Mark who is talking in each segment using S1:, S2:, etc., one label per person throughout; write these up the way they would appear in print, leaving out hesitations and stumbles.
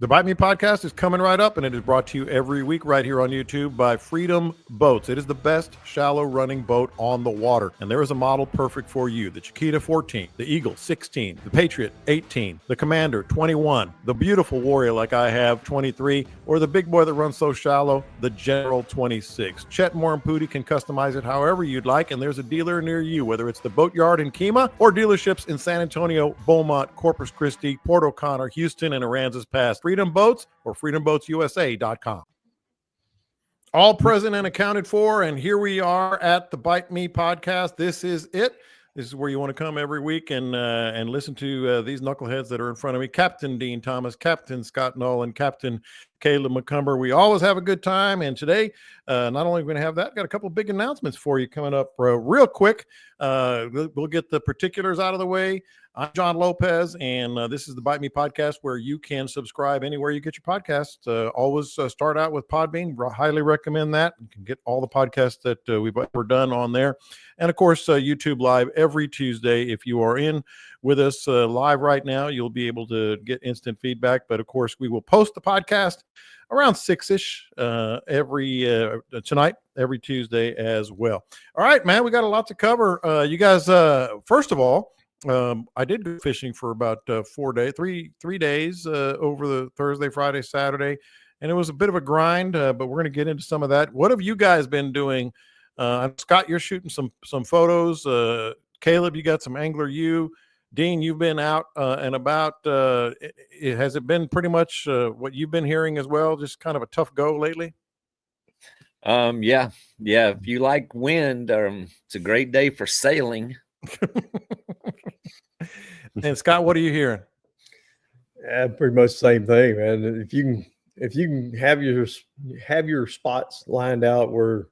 S1: The Bite Me podcast is coming right up, and it is brought to you every week right here on YouTube by Freedom Boats. It is the best shallow running boat on the water, and there is a model perfect for you. The Chiquita 14, the Eagle 16, the Patriot 18, the Commander 21, the beautiful Warrior like I have 23, or the big boy that runs so shallow, the General 26. Chet Moore and Pooty can customize it however you'd like, and there's a dealer near you, whether it's the Boatyard in Kemah or dealerships in San Antonio, Beaumont, Corpus Christi, Port O'Connor, Houston, and Aransas Pass. Freedom Boats or freedomboatsusa.com. All present and accounted for, and here we are at the Bite Me podcast. This is it. This is where you want to come every week and listen to these knuckleheads that are in front of me. Captain Dean Thomas, Captain Scott Nolan, Captain Caleb McCumber. We always have a good time, and today, not only are we going to have that, got a couple of big announcements for you coming up real quick. We'll get the particulars out of the way. I'm John Lopez, and this is the Bite Me podcast, where you can subscribe anywhere you get your podcasts. Always start out with Podbean. Highly recommend that. You can get all the podcasts that we've ever done on there. And, of course, YouTube Live every Tuesday. If you are in with us live right now, you'll be able to get instant feedback. But, of course, we will post the podcast around 6-ish tonight, every Tuesday as well. All right, man, we got a lot to cover. You guys, first of all, I did go fishing for about 3 days over the Thursday, Friday, Saturday, and it was a bit of a grind, but we're going to get into some of that. What have you guys been doing? Scott, you're shooting some photos. Caleb, you got some Angler U. Dean, you've been out and about. Has it been pretty much what you've been hearing as well? Just kind of a tough go lately?
S2: Yeah. If you like wind, it's a great day for sailing.
S1: And Scott, what are you hearing?
S3: Yeah, pretty much the same thing, man. If you can have your spots lined out where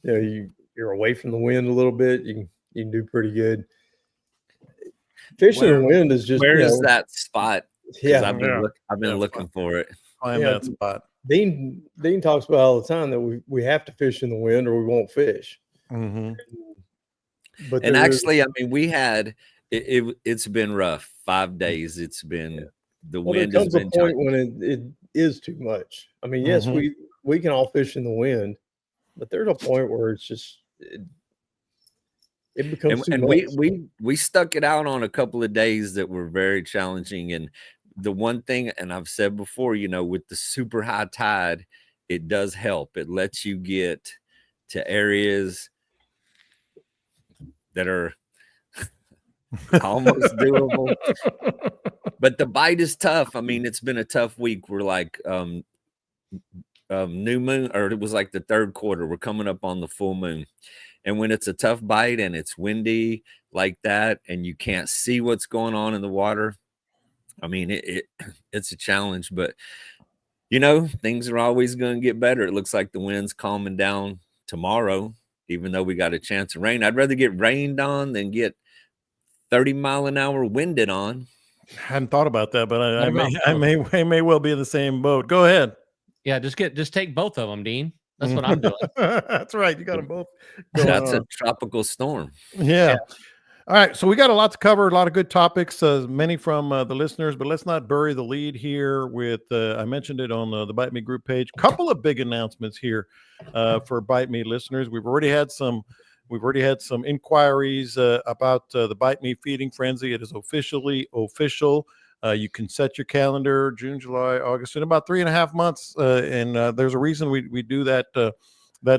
S3: you're away from the wind a little bit, you can do pretty good. Fishing in the wind is just
S2: where is that spot?
S3: Yeah,
S2: I've been looking for it.
S1: Find that spot.
S3: Dean talks about all the time that we have to fish in the wind or we won't fish.
S1: Mm-hmm.
S2: And actually, I mean, we had it's been rough. 5 days. It's been the wind has been.
S3: There comes a point when it is too much. I mean, yes, we can all fish in the wind, but there's a point where it's just it becomes too much.
S2: And we stuck it out on a couple of days that were very challenging. And the one thing, and I've said before, with the super high tide, it does help. It lets you get to areas that are almost doable, but the bite is tough. I mean, it's been a tough week. We're like new moon, or it was like the third quarter. We're coming up on the full moon, and when it's a tough bite and it's windy like that, and you can't see what's going on in the water, I mean, it's a challenge. But things are always going to get better. It looks like the wind's calming down tomorrow, even though we got a chance of rain. I'd rather get rained on than get 30-mile-an-hour winded on.
S1: I hadn't thought about that, but I may well be in the same boat. Go ahead.
S4: Yeah, just take both of them, Dean. That's what I'm doing.
S1: That's right. You got them both.
S2: That's a tropical storm.
S1: Yeah. All right. So we got a lot to cover, a lot of good topics, many from the listeners, but let's not bury the lead here with, I mentioned it on the Bite Me group page. Couple of big announcements here for Bite Me listeners. We've already had some inquiries about the Bite Me feeding frenzy. It is officially official. You can set your calendar June, July, August in about 3.5 months. And there's a reason we do that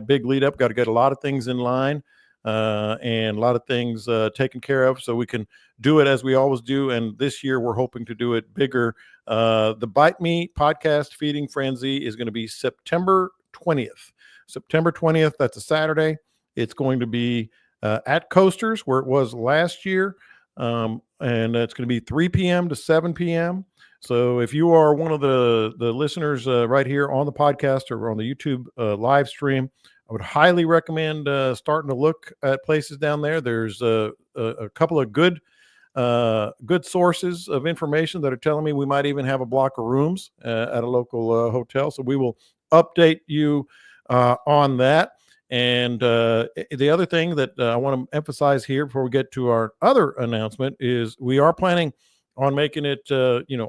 S1: big lead up. Got to get a lot of things in line and a lot of things taken care of so we can do it as we always do. And this year we're hoping to do it bigger. The Bite Me podcast feeding frenzy is going to be September 20th. September 20th. That's a Saturday. It's going to be at Coasters, where it was last year, and it's going to be 3 p.m. to 7 p.m. So if you are one of the listeners right here on the podcast or on the YouTube live stream, I would highly recommend starting to look at places down there. There's a couple of good sources of information that are telling me we might even have a block of rooms at a local hotel. So we will update you on that. And the other thing that I want to emphasize here before we get to our other announcement is we are planning on making it,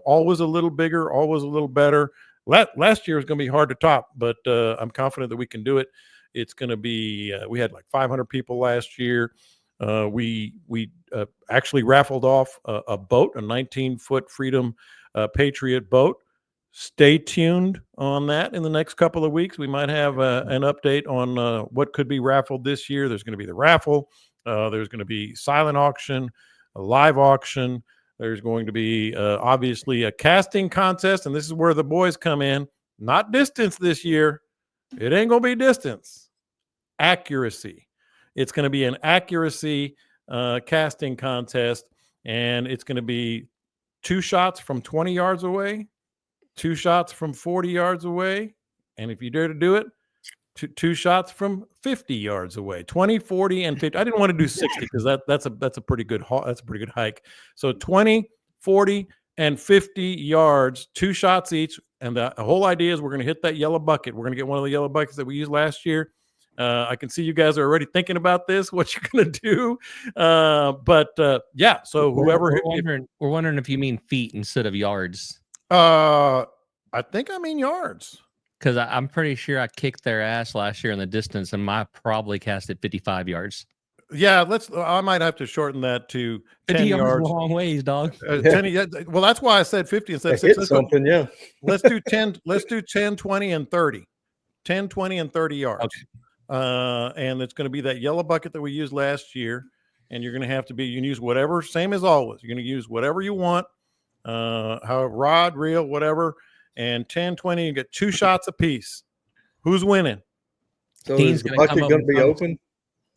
S1: always a little bigger, always a little better. Last year is going to be hard to top, but I'm confident that we can do it. It's going to be, we had like 500 people last year. We actually raffled off a boat, a 19-foot Freedom Patriot boat. Stay tuned on that in the next couple of weeks. We might have an update on what could be raffled this year. There's going to be the raffle. There's going to be silent auction, a live auction. There's going to be obviously a casting contest, and this is where the boys come in. Not distance this year. It ain't going to be distance. Accuracy. It's going to be an accuracy casting contest, and it's going to be 2 shots from 20 yards away, 2 shots from 40 yards away, and if you dare to do it, 2 shots from 50 yards away. 20, 40, and 50. I didn't want to do 60 because that's a pretty good hike. So 20, 40, and 50 yards, 2 shots each, and the whole idea is we're going to hit that yellow bucket. We're going to get one of the yellow buckets that we used last year. I can see you guys are already thinking about this, what you're going to do. Yeah, so whoever
S4: we're wondering if you mean feet instead of yards.
S1: I think I mean yards.
S4: Because I'm pretty sure I kicked their ass last year in the distance, and I probably cast it 55 yards.
S1: Yeah, I might have to shorten that to 10 yards.
S4: A long ways, dog.
S1: 10, well, that's why I said 50 instead of 6.
S3: Yeah.
S1: Let's do 10. Let's do 10, 20, and 30. 10, 20, and 30 yards. Okay. And it's going to be that yellow bucket that we used last year. And you're going to have to you can use whatever, same as always. You're going to use whatever you want, however, rod, reel, whatever. And 10, 20, you get 2 shots apiece. Who's winning?
S3: So is the bucket going to be open?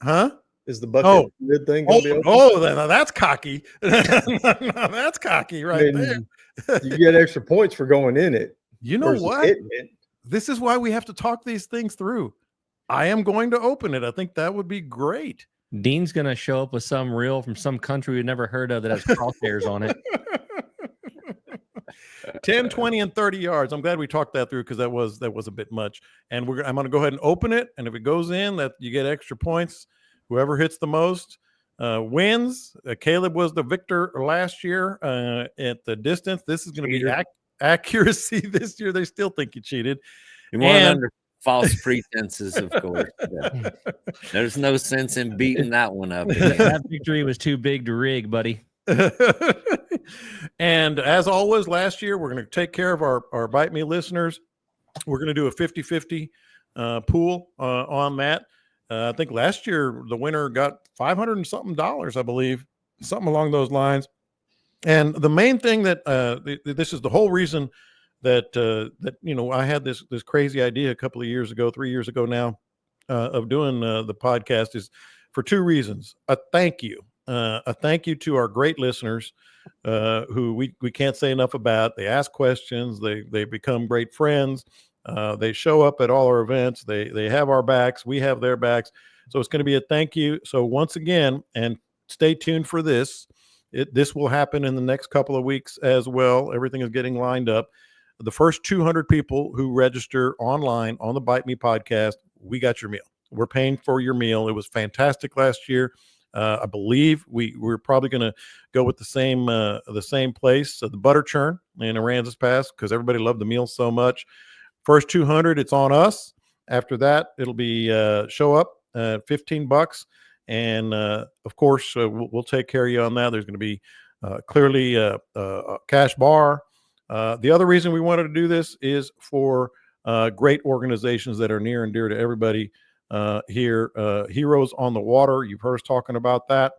S1: Huh?
S3: Is the bucket lid thing going to be open?
S1: Oh, that's cocky. That's cocky right there.
S3: You get extra points for going in it.
S1: You know what? This is why we have to talk these things through. I am going to open it. I think that would be great.
S4: Dean's going to show up with some reel from some country we've never heard of that has crosshairs on it.
S1: 10, 20, and 30 yards. I'm glad we talked that through because that was a bit much. And I'm going to go ahead and open it. And if it goes in, that you get extra points. Whoever hits the most wins. Caleb was the victor last year at the distance. This is going to be accuracy this year. They still think you cheated.
S2: You won under false pretenses, of course. Yeah. There's no sense in beating that one up.
S4: That victory was too big to rig, buddy.
S1: And as always, last year, we're going to take care of our Bite Me listeners. We're going to do a 50-50 pool on that. I think last year the winner got $500 and something, I believe, something along those lines. And the main thing that this is the whole reason that I had this crazy idea a couple of years ago, 3 years ago now, of doing the podcast is for 2 reasons. A thank you to our great listeners who we can't say enough about. They ask questions. They become great friends. They show up at all our events. They have our backs. We have their backs. So it's going to be a thank you. So once again, and stay tuned for this. This will happen in the next couple of weeks as well. Everything is getting lined up. The first 200 people who register online on the Bite Me podcast, we got your meal. We're paying for your meal. It was fantastic last year. I believe we're probably going to go with the same place, the Butter Churn in Aransas Pass, because everybody loved the meal so much. First 200, it's on us. After that, it'll be show up $15, and of course we'll take care of you on that. There's going to be clearly a cash bar. The other reason we wanted to do this is for great organizations that are near and dear to everybody here. Heroes on the Water, you've heard us talking about that,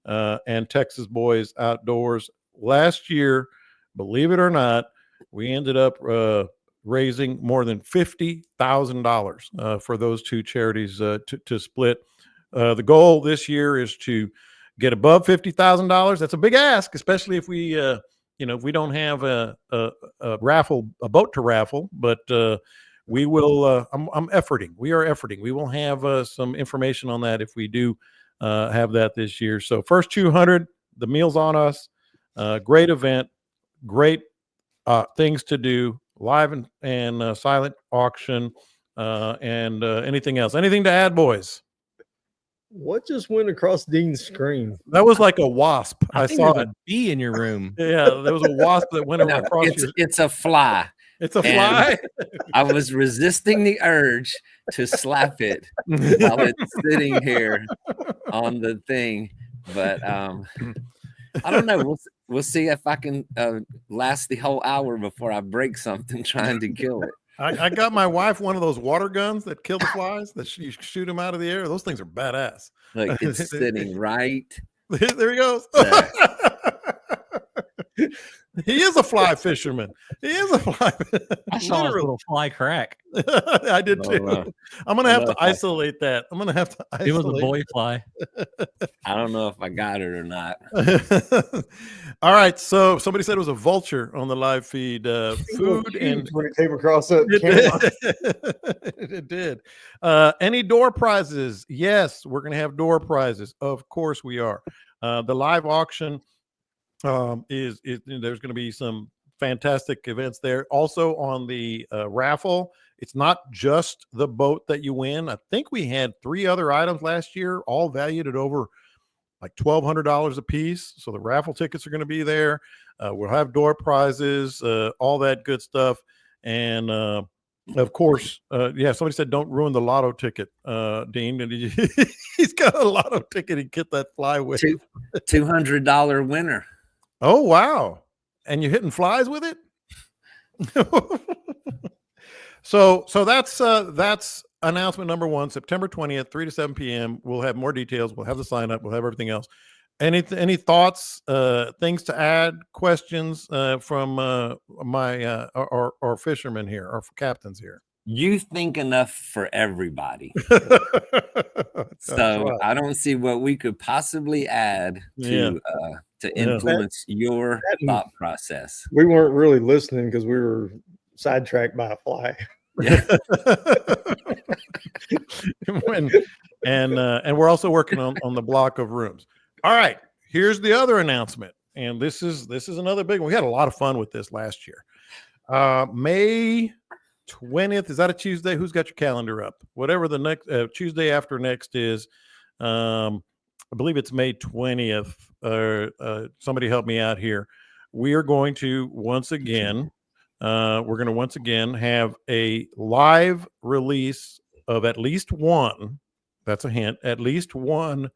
S1: and Texas Boys Outdoors. Last year, believe it or not, we ended up raising more than $50,000 for those 2 charities to split. The goal this year is to get above $50,000. That's a big ask, especially if we if we don't have a boat to raffle, but we will. I'm efforting. We are efforting. We will have some information on that if we do have that this year. So first 200, the meal's on us. Great event, great things to do, live and silent auction, and anything else. Anything to add, boys?
S3: What just went across Dean's screen?
S1: That was like a wasp. I
S4: think
S1: saw
S4: there's
S1: it.
S4: a bee in your room.
S1: Yeah, there was a wasp that went
S2: No,
S1: across your.
S2: it's a fly.
S1: It's a
S2: and
S1: fly.
S2: I was resisting the urge to slap it while it's sitting here on the thing, but I don't know. We'll see if I can last the whole hour before I break something trying to kill it.
S1: I got my wife one of those water guns that kill the flies that you shoot them out of the air. Those things are badass.
S2: Look, it's sitting right
S1: There he goes.
S2: there.
S1: He is a fly fisherman. He is a fly.
S4: I saw his little fly crack.
S1: I did too. I'm gonna have to isolate that. I'm gonna have to isolate.
S4: It was a boy fly.
S2: I don't know if I got it or not.
S1: All right. So somebody said it was a vulture on the live feed. Food and
S3: when it came across that camera.
S1: it did. Any door prizes? Yes, we're gonna have door prizes. Of course we are. The live auction is there's going to be some fantastic events there. Also on the raffle, it's not just the boat that you win. I think we had 3 other items last year, all valued at over like $1,200 a piece. So the raffle tickets are going to be there. We'll have door prizes, all that good stuff. And of course, yeah, somebody said don't ruin the lotto ticket, Dean. And he's got a lotto ticket and get that fly with
S2: $200 winner.
S1: Oh, wow. And you're hitting flies with it? So that's announcement number 1, September 20th, 3 to 7 p.m. We'll have more details. We'll have the sign up. We'll have everything else. Any thoughts, things to add, questions from my our fishermen here, our captains here?
S2: You think enough for everybody.
S1: So
S2: right. I don't see what we could possibly add to influence your thought process.
S3: We weren't really listening because we were sidetracked by a fly.
S2: Yeah.
S1: and we're also working on the block of rooms. All right, here's the other announcement, and this is another big one. We had a lot of fun with this last year. May 20th, is that a Tuesday? Who's got your calendar up? Whatever the next Tuesday after next is. I believe it's May 20th. Somebody help me out here. We are going to once again have a live release of at least one. That's a hint. At least one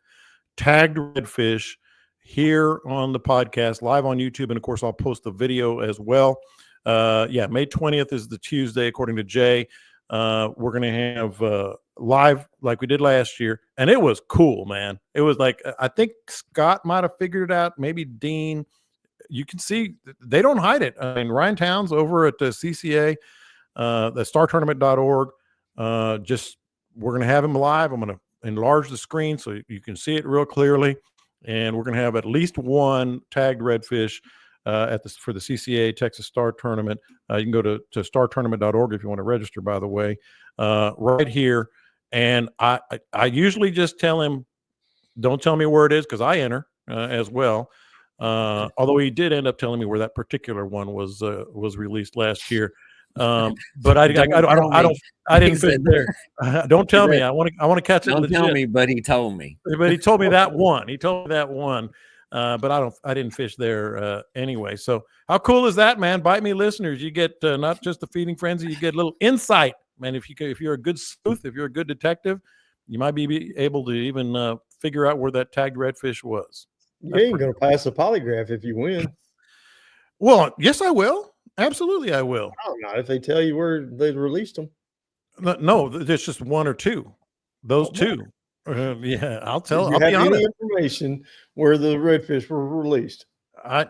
S1: tagged redfish here on the podcast, live on YouTube, and of course I'll post the video as well. May 20th is the Tuesday, according to Jay. We're gonna have live like we did last year, and it was cool, man. It was like, I think Scott might have figured it out, maybe Dean. You can see they don't hide it. I mean, Ryan Towns over at the CCA, the startournament.org. We're going to have him live. I'm going to enlarge the screen so you can see it real clearly. And we're going to have at least one tagged redfish for the CCA Texas Star Tournament. You can go to startournament.org if you want to register, by the way, right here. And I usually just tell him, don't tell me where it is, because I enter as well. Although he did end up telling me where that particular one was released last year. But I didn't fit there. Don't tell me. I want to catch it.
S2: Don't
S1: legit.
S2: tell me, but he told me.
S1: But he told me that one. He told me that one. But I didn't fish there anyway. So how cool is that, man? Bite Me listeners, you get not just the feeding frenzy, you get a little insight, man. If you're a good sleuth, if you're a good detective, you might be able to even figure out where that tagged redfish was.
S3: You ain't going to pass a polygraph if you win.
S1: Well, yes, I will. Absolutely, I will.
S3: Oh, not if they tell you where they released them.
S1: No, there's just one or two. Those two. Yeah, I'll tell.
S3: Do you have any information where the redfish were released?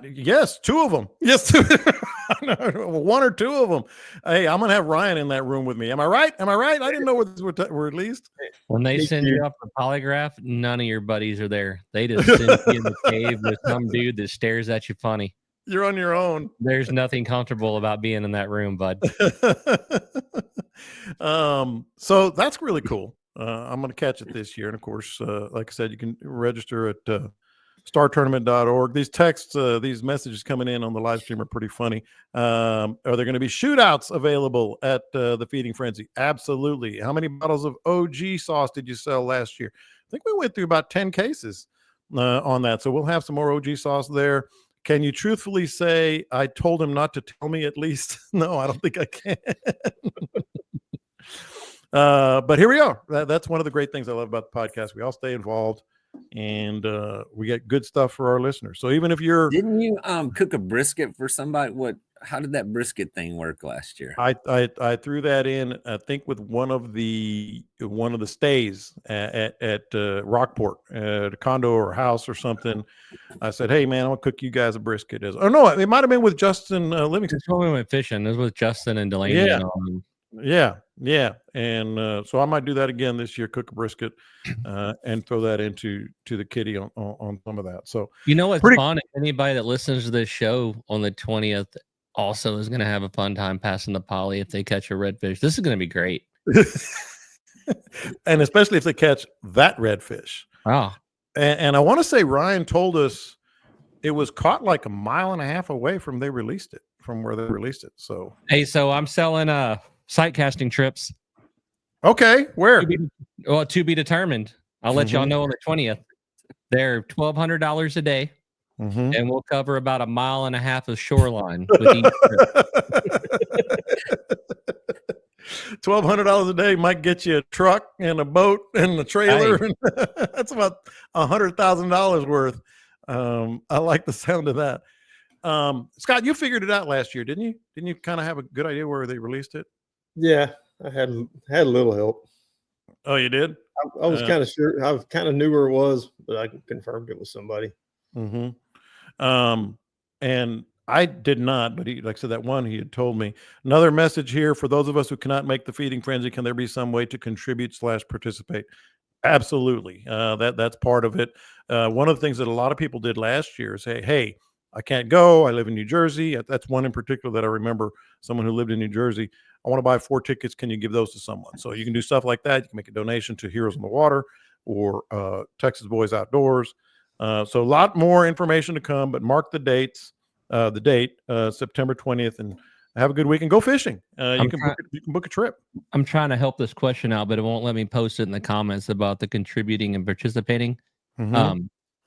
S1: Yes, 2 of them. Yes, 2. 1 or 2 of them. Hey, I'm gonna have Ryan in that room with me. Am I right? I didn't know where these were released.
S4: When they send you up for polygraph, none of your buddies are there. They just send you in the cave with some dude that stares at you funny.
S1: You're on your own.
S4: There's nothing comfortable about being in that room, bud.
S1: So that's really cool. I'm going to catch it this year. And of course, like I said, you can register at startournament.org. These texts, these messages coming in on the live stream are pretty funny. Are there going to be shootouts available at the Feeding Frenzy? Absolutely. How many bottles of OG sauce did you sell last year? I think we went through about 10 cases on that. So we'll have some more OG sauce there. Can you truthfully say I told him not to tell me at least? No, I don't think I can. But here we are. That's one of the great things I love about the podcast. We all stay involved, and we get good stuff for our listeners. So even if you're,
S2: Didn't you cook a brisket for somebody? How did that brisket thing work last year?
S1: I threw that in, I think, with one of the stays at Rockport, at a condo or house or something. I said, "Hey man, I'm gonna cook you guys a brisket." Oh no, it might have been with Justin Livingston.
S4: That's when we went fishing. It was with Justin and Delaney.
S1: Yeah.
S4: And all them.
S1: Yeah, and so I might do that again this year. Cook a brisket and throw that into the kitty on some of that. So
S4: You know what's fun? If anybody that listens to this show on the 20th also is going to have a fun time passing the poly if they catch a redfish. This is going to be great.
S1: And especially if they catch that redfish.
S4: Oh,
S1: And I want to say Ryan told us it was caught like a mile and a half away from where they released it. So
S4: hey, so I'm selling sight casting trips.
S1: Okay, where?
S4: To be determined. I'll let y'all know on the 20th. They're $1,200 a day, and we'll cover about a mile and a half of shoreline with each trip.
S1: $1,200 a day might get you a truck and a boat and a trailer. Hey. That's about $100,000 worth. I like the sound of that. Scott, you figured it out last year, didn't you? Didn't you kind of have a good idea where they released it?
S3: Yeah, I had a little help.
S1: Oh, you did?
S3: I was kind of sure. I kind of knew where it was, but I confirmed it with somebody.
S1: And I did not, but like I said, that one he had told me. Another message here for those of us who cannot make the Feeding Frenzy. Can there be some way to contribute / participate? Absolutely. That's part of it. One of the things that a lot of people did last year is say, hey, I can't go. I live in New Jersey. That's one in particular that I remember, someone who lived in New Jersey. I want to buy 4 tickets. Can you give those to someone? So you can do stuff like that. You can make a donation to Heroes on the Water or Texas Boys Outdoors. So a lot more information to come, but mark the dates, September 20th, and have a good week and go fishing. You can book a trip.
S4: I'm trying to help this question out, but it won't let me post it in the comments about the contributing and participating.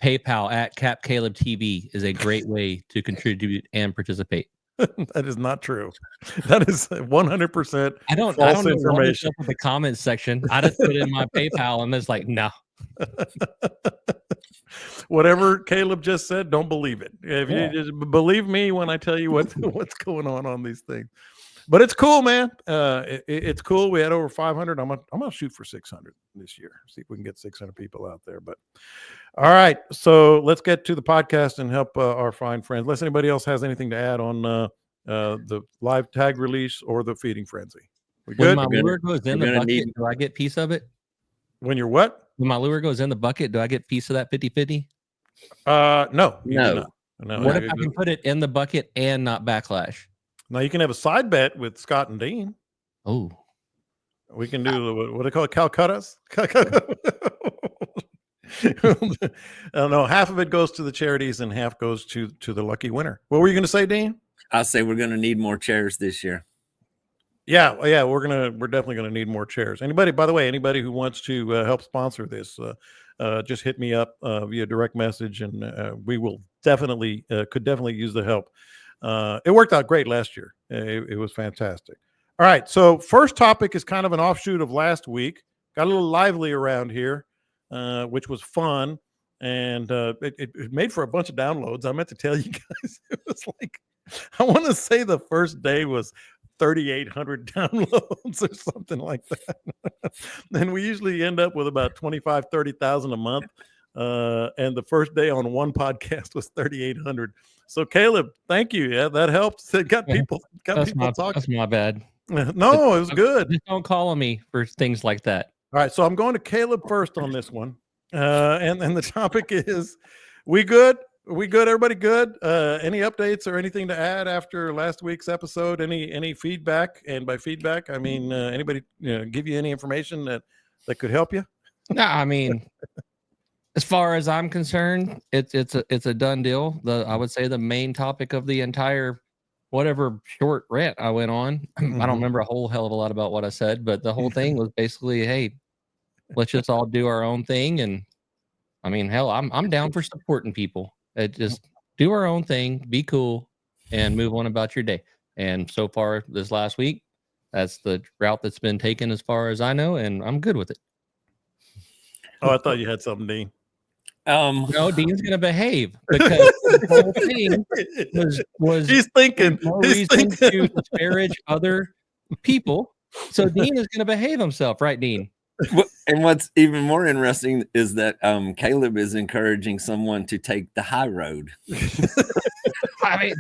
S4: PayPal at Cap Caleb TV is a great way to contribute and participate.
S1: That is not true. That is 100%
S4: I don't
S1: false
S4: know
S1: information.
S4: What the comments section. I just put it in my PayPal and it's like, no.
S1: Whatever Caleb just said, don't believe it. If you just believe me when I tell you what's going on these things. But it's cool, man. It's cool. We had over 500. I'm gonna shoot for 600 this year. See if we can get 600 people out there. But all right, so let's get to the podcast and help our fine friends. Unless anybody else has anything to add on the live tag release or the Feeding Frenzy. We good?
S4: When my lure goes in the bucket, do I get piece of it?
S1: When you're what?
S4: When my lure goes in the bucket, do I get piece of that 50-50?
S1: No.
S4: What if I can put it in the bucket and not backlash?
S1: Now you can have a side bet with Scott and Dean.
S4: Oh,
S1: we can do what do they call it? Calcuttas. No, half of it goes to the charities and half goes to the lucky winner. What were you going to say, Dean?
S2: I'll say we're going to need more chairs this year.
S1: Yeah, we're definitely going to need more chairs. By the way, anybody who wants to help sponsor this, just hit me up via direct message, and we will could definitely use the help. It worked out great last year. It was fantastic. All right, so first topic is kind of an offshoot of last week. Got a little lively around here, which was fun, and it made for a bunch of downloads. I meant to tell you guys, it was like, I want to say the first day was 3,800 downloads or something like that. And we usually end up with about 30,000 a month. And the first day on one podcast was 3,800. So Caleb, thank you. Yeah, that helped. It got people talking.
S4: That's my bad.
S1: No, it was good.
S4: Just don't call on me for things like that.
S1: All right, so I'm going to Caleb first on this one. And the topic is, we good? We good? Everybody good? Any updates or anything to add after last week's episode? Any feedback? And by feedback, I mean anybody give you any information that could help you?
S4: No, I mean, As far as I'm concerned, it's a done deal. I would say the main topic of the entire whatever short rant I went on, I don't remember a whole hell of a lot about what I said, but the whole thing was basically, hey, let's just all do our own thing. And I mean, hell, I'm down for supporting people. Just do our own thing, be cool, and move on about your day. And so far this last week, that's the route that's been taken as far as I know, and I'm good with it.
S1: Oh, I thought you had something, Dean.
S4: No, Dean's gonna behave because the whole thing was
S1: he's thinking
S4: no
S1: he's
S4: reason
S1: thinking.
S4: to disparage other people. So Dean is gonna behave himself, right, Dean?
S2: And what's even more interesting is that Caleb is encouraging someone to take the high road.
S4: I mean,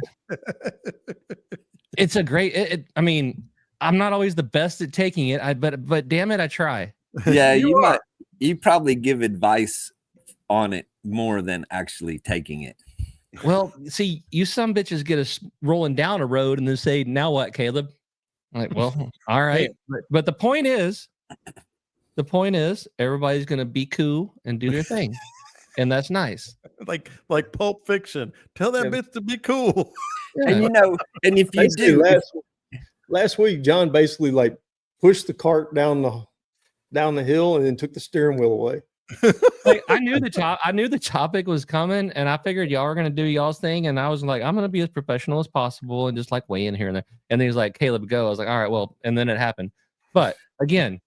S4: it's a great. I mean, I'm not always the best at taking it, but damn it, I try.
S2: Yeah, you probably give advice on it more than actually taking it.
S4: Well, see, you some bitches get us rolling down a road and then say, "Now what, Caleb?" I'm like, well, all right, but the point is, everybody's gonna be cool and do their thing, and that's nice.
S1: like Pulp Fiction. Tell that bitch to be cool.
S4: Yeah.
S2: And and if you do,
S3: last week, John basically like pushed the cart down the hill and then took the steering wheel away.
S4: Like, I knew the topic was coming, and I figured y'all were gonna do y'all's thing, and I was like, I'm gonna be as professional as possible and just like weigh in here and there. And then he's like, Caleb, go. I was like, all right, well, and then it happened. But again,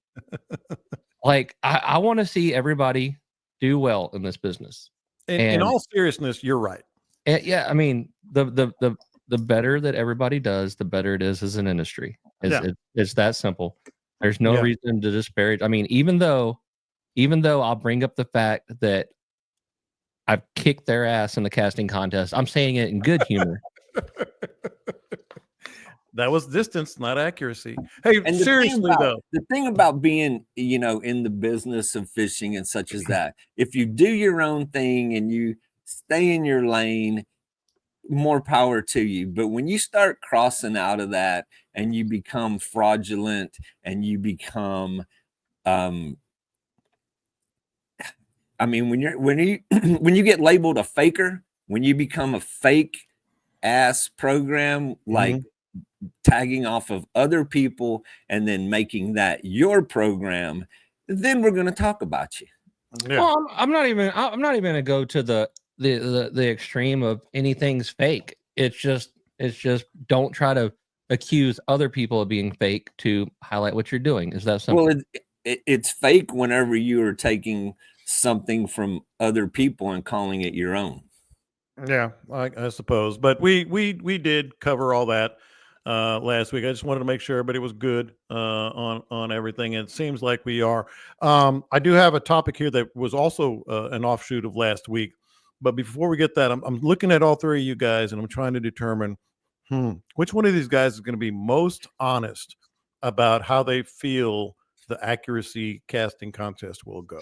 S4: like I want to see everybody do well in this business.
S1: In all seriousness, you're right.
S4: Yeah, I mean, the better that everybody does, the better it is as an industry. It's that simple. There's no reason to disparage. I mean, even though I'll bring up the fact that I've kicked their ass in the casting contest, I'm saying it in good humor.
S1: That was distance, not accuracy. Hey,
S2: and
S1: seriously though,
S2: the thing about being, in the business of fishing and such as that, if you do your own thing and you stay in your lane, more power to you. But when you start crossing out of that and you become fraudulent and you become, I mean, when you get labeled a faker, when you become a fake ass program, like tagging off of other people and then making that your program, then we're going to talk about you.
S4: Yeah. Well, I'm not even gonna go to the extreme of anything's fake. It's just don't try to accuse other people of being fake to highlight what you're doing. Is that simple?
S2: Well, it's fake whenever you are taking something from other people and calling it your own.
S1: Yeah, I suppose. But we did cover all that last week. I just wanted to make sure everybody was good on everything. And it seems like we are. I do have a topic here that was also an offshoot of last week. But before we get that, I'm looking at all three of you guys, and I'm trying to determine which one of these guys is going to be most honest about how they feel the accuracy casting contest will go.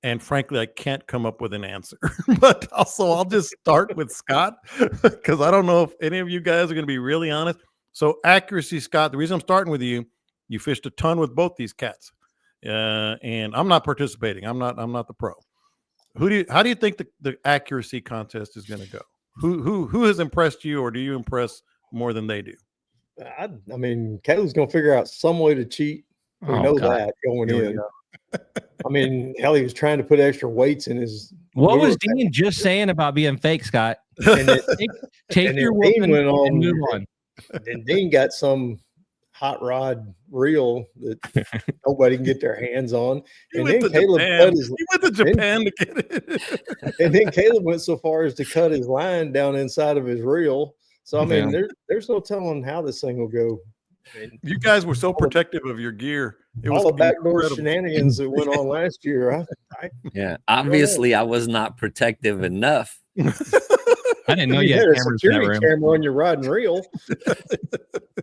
S1: And frankly, I can't come up with an answer. But also, I'll just start with Scott because I don't know if any of you guys are going to be really honest. So accuracy, Scott, the reason I'm starting with you fished a ton with both these cats. And I'm not participating. I'm not the pro. How do you think the accuracy contest is going to go? Who has impressed you, or do you impress more than they do?
S3: I mean, Caleb's going to figure out some way to cheat. We know that going in. I mean, hell, he was trying to put extra weights in his.
S4: What was Dean just saying about being fake, Scott? And take your whooping and move on.
S3: And Dean got some hot rod reel that nobody can get their hands on. And then Caleb
S1: he went to Japan to get it.
S3: And then Caleb went so far as to cut his line down inside of his reel. So I mean, there's no telling how this thing will go.
S1: You guys were so protective of your gear.
S3: It was all the backdoor shenanigans that went on last year.
S2: Yeah, obviously I was not protective enough.
S4: I didn't know you had
S3: a security camera on your rod and reel.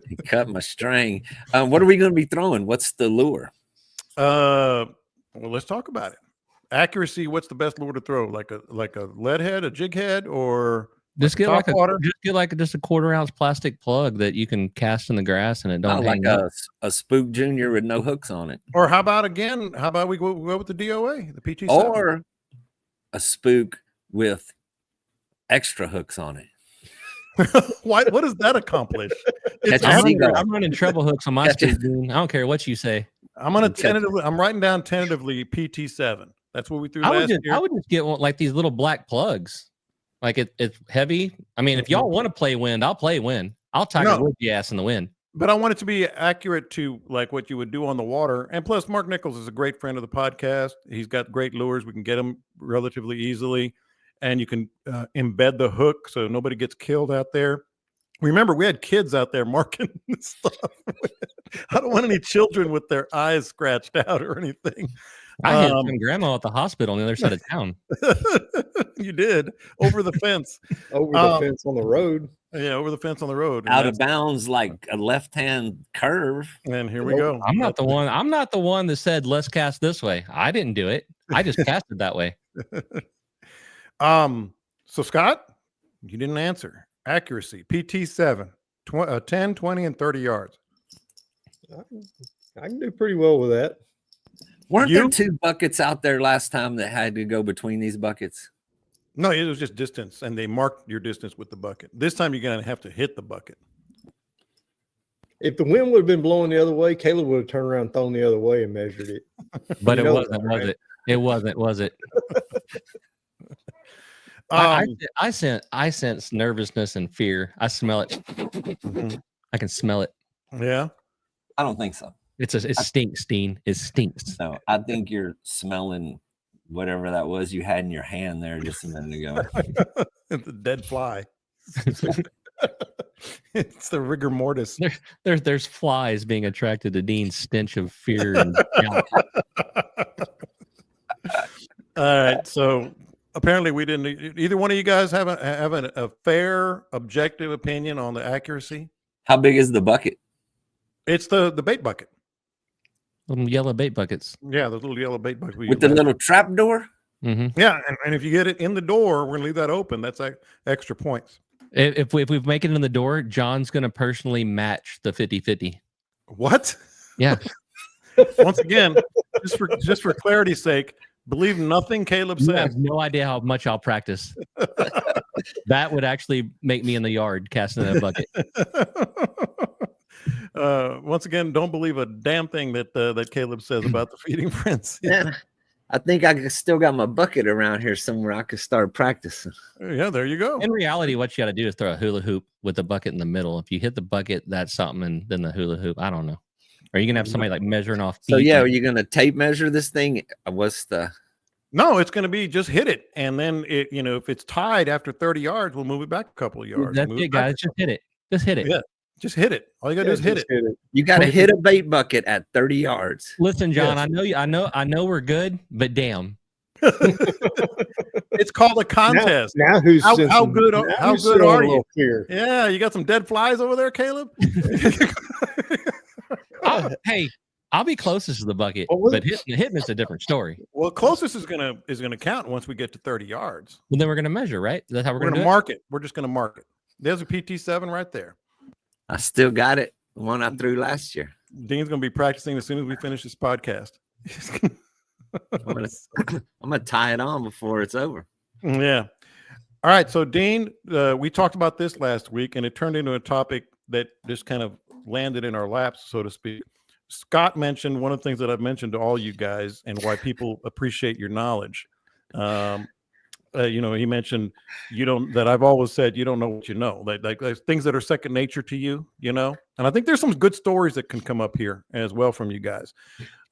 S2: He cut my string. What are we going to be throwing? What's the lure?
S1: Well, let's talk about it. Accuracy. What's the best lure to throw? Like a lead head, a jig head, or
S4: just get like a quarter-ounce plastic plug that you can cast in the grass and it don't hang
S2: like a Spook Junior with no hooks on it.
S1: Or how about we go with the DOA, the PT7?
S2: a spook with extra hooks on it.
S1: Why? What does that accomplish?
S2: Catch a
S4: I'm
S2: seagull.
S4: running treble hooks on my
S2: Catch a-
S4: spook, Dean. I don't care what you say.
S1: I'm gonna
S2: Catch it.
S1: tentatively. I'm writing down tentatively PT7. That's what we threw
S4: I
S1: last year.
S4: would just get one like these little black plugs. Like it's heavy. I mean, if y'all want to play wind, I'll play wind. I'll Tiger Woods your ass in the wind.
S1: But I want it to be accurate to like what you would do on the water. And plus, Mark Nichols is a great friend of the podcast. He's got great lures. We can get them relatively easily, and you can embed the hook so nobody gets killed out there. Remember, we had kids out there marking stuff. I don't want any children with their eyes scratched out or anything.
S4: I had some grandma at the hospital on the other side of town.
S1: You did over the fence.
S3: Over the fence on the road.
S1: Yeah, over the fence on the road.
S2: Out of bounds, like a left-hand curve.
S1: And here we go.
S4: I'm not the one that said let's cast this way. I didn't do it. I just casted that way.
S1: So Scott, you didn't answer. Accuracy, PT7, 10, 20, and 30 yards.
S3: I can do pretty well with that.
S2: Weren't there 2 buckets out there last time that had to go between these buckets?
S1: No, it was just distance, and they marked your distance with the bucket. This time you're going to have to hit the bucket.
S3: If the wind would have been blowing the other way, Caleb would have turned around and thrown the other way and measured it.
S4: But it wasn't, was it? It wasn't, was it? I sense nervousness and fear. I smell it. I can smell it.
S1: Yeah.
S2: I don't think so.
S4: It stinks, Dean. It stinks.
S2: No, I think you're smelling whatever that was you had in your hand there just a minute ago.
S1: It's a dead fly. It's the rigor mortis.
S4: There's flies being attracted to Dean's stench of fear and doubt.
S1: All right. So apparently we didn't. Either one of you guys have a fair, objective opinion on the accuracy.
S2: How big is the bucket?
S1: It's the bait bucket.
S4: Little yellow bait buckets.
S1: Yeah, those little yellow bait buckets.
S2: With the little trap door?
S4: Mm-hmm.
S1: Yeah, and if you get it in the door, we're gonna leave that open. That's extra points.
S4: If we make it in the door, John's gonna personally match the 50-50.
S1: What?
S4: Yeah.
S1: Once again, just for clarity's sake, believe nothing Caleb
S4: You
S1: said.
S4: have no idea how much I'll practice. That would actually make me in the yard casting that bucket.
S1: Once again, don't believe a damn thing that Caleb says about the feeding prince.
S2: Yeah. I think I still got my bucket around here somewhere. I could start practicing.
S1: Yeah, there you go.
S4: In reality, what you got to do is throw a hula hoop with the bucket in the middle. If you hit the bucket, that's something, and then the hula hoop, I don't know. Are you gonna have somebody like measuring off?
S2: So yeah, are you gonna tape measure this thing? What's the?
S1: No, it's going to be just hit it, and then if it's tied after 30 yards, we'll move it back a couple of yards.
S4: That's it, guys. Just hit it. Just hit it.
S1: Yeah, just hit it. All you got to do is hit it.
S2: You got to hit a bait bucket at 30 yards.
S4: Listen, John, yes. I know we're good, but damn.
S1: It's called a contest.
S3: Now who's
S1: how good are you?
S3: Clear.
S1: Yeah, you got some dead flies over there, Caleb.
S4: Hey, I'll be closest to the bucket, but hitting is a different story.
S1: Well, closest is gonna count once we get to 30 yards.
S4: Well, then we're gonna measure, right? That's how we're gonna
S1: mark it. We're just gonna mark it. There's a PT7 right there.
S2: I still got it. The one I threw last year.
S1: Dean's gonna be practicing as soon as we finish this podcast.
S2: I'm gonna tie it on before it's over.
S1: Yeah. All right. So, Dean, we talked about this last week, and it turned into a topic that just kind of landed in our laps, so to speak. Scott mentioned one of the things that I've mentioned to all you guys and why people appreciate your knowledge. He mentioned that I've always said you don't know what you know. Like there's things that are second nature to you, And I think there's some good stories that can come up here as well from you guys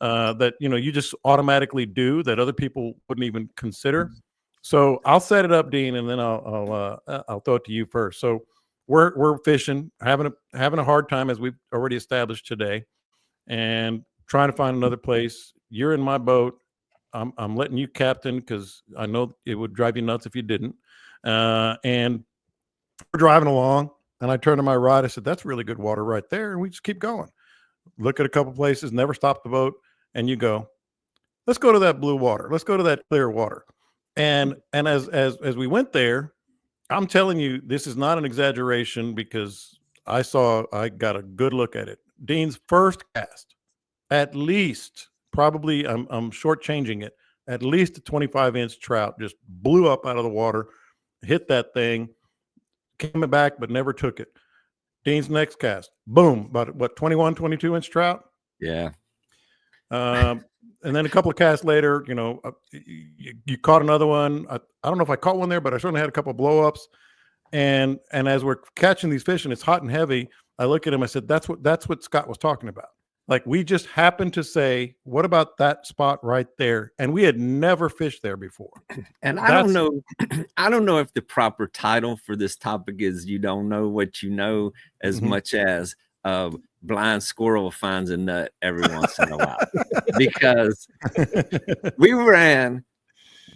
S1: that you just automatically do that other people wouldn't even consider. So I'll set it up, Dean, and then I'll throw it to you first. So we're fishing, having a hard time, as we've already established today, and trying to find another place. You're in my boat. I'm letting you captain because I know it would drive you nuts if you didn't. And we're driving along, and I turned to my right. I said, "That's really good water right there," and we just keep going. Look at a couple places, never stop the boat, and you go, "Let's go to that blue water. Let's go to that clear water." And as we went there, I'm telling you, this is not an exaggeration because I got a good look at it. Dean's first cast, at least, probably I'm shortchanging it, at least a 25-inch trout just blew up out of the water, hit that thing, came back, but never took it. Dean's next cast, boom, about what, 21, 22-inch trout?
S2: Yeah.
S1: And then a couple of casts later, you caught another one. I don't know if I caught one there, but I certainly had a couple of blow-ups. And as we're catching these fish and it's hot and heavy, I look at him, I said, that's what Scott was talking about. Like, we just happened to say, what about that spot right there? And we had never fished there before.
S2: And I don't know, I don't know if the proper title for this topic is "You Don't Know What You Know" as much as blind squirrel finds a nut every once in a while. Because we ran,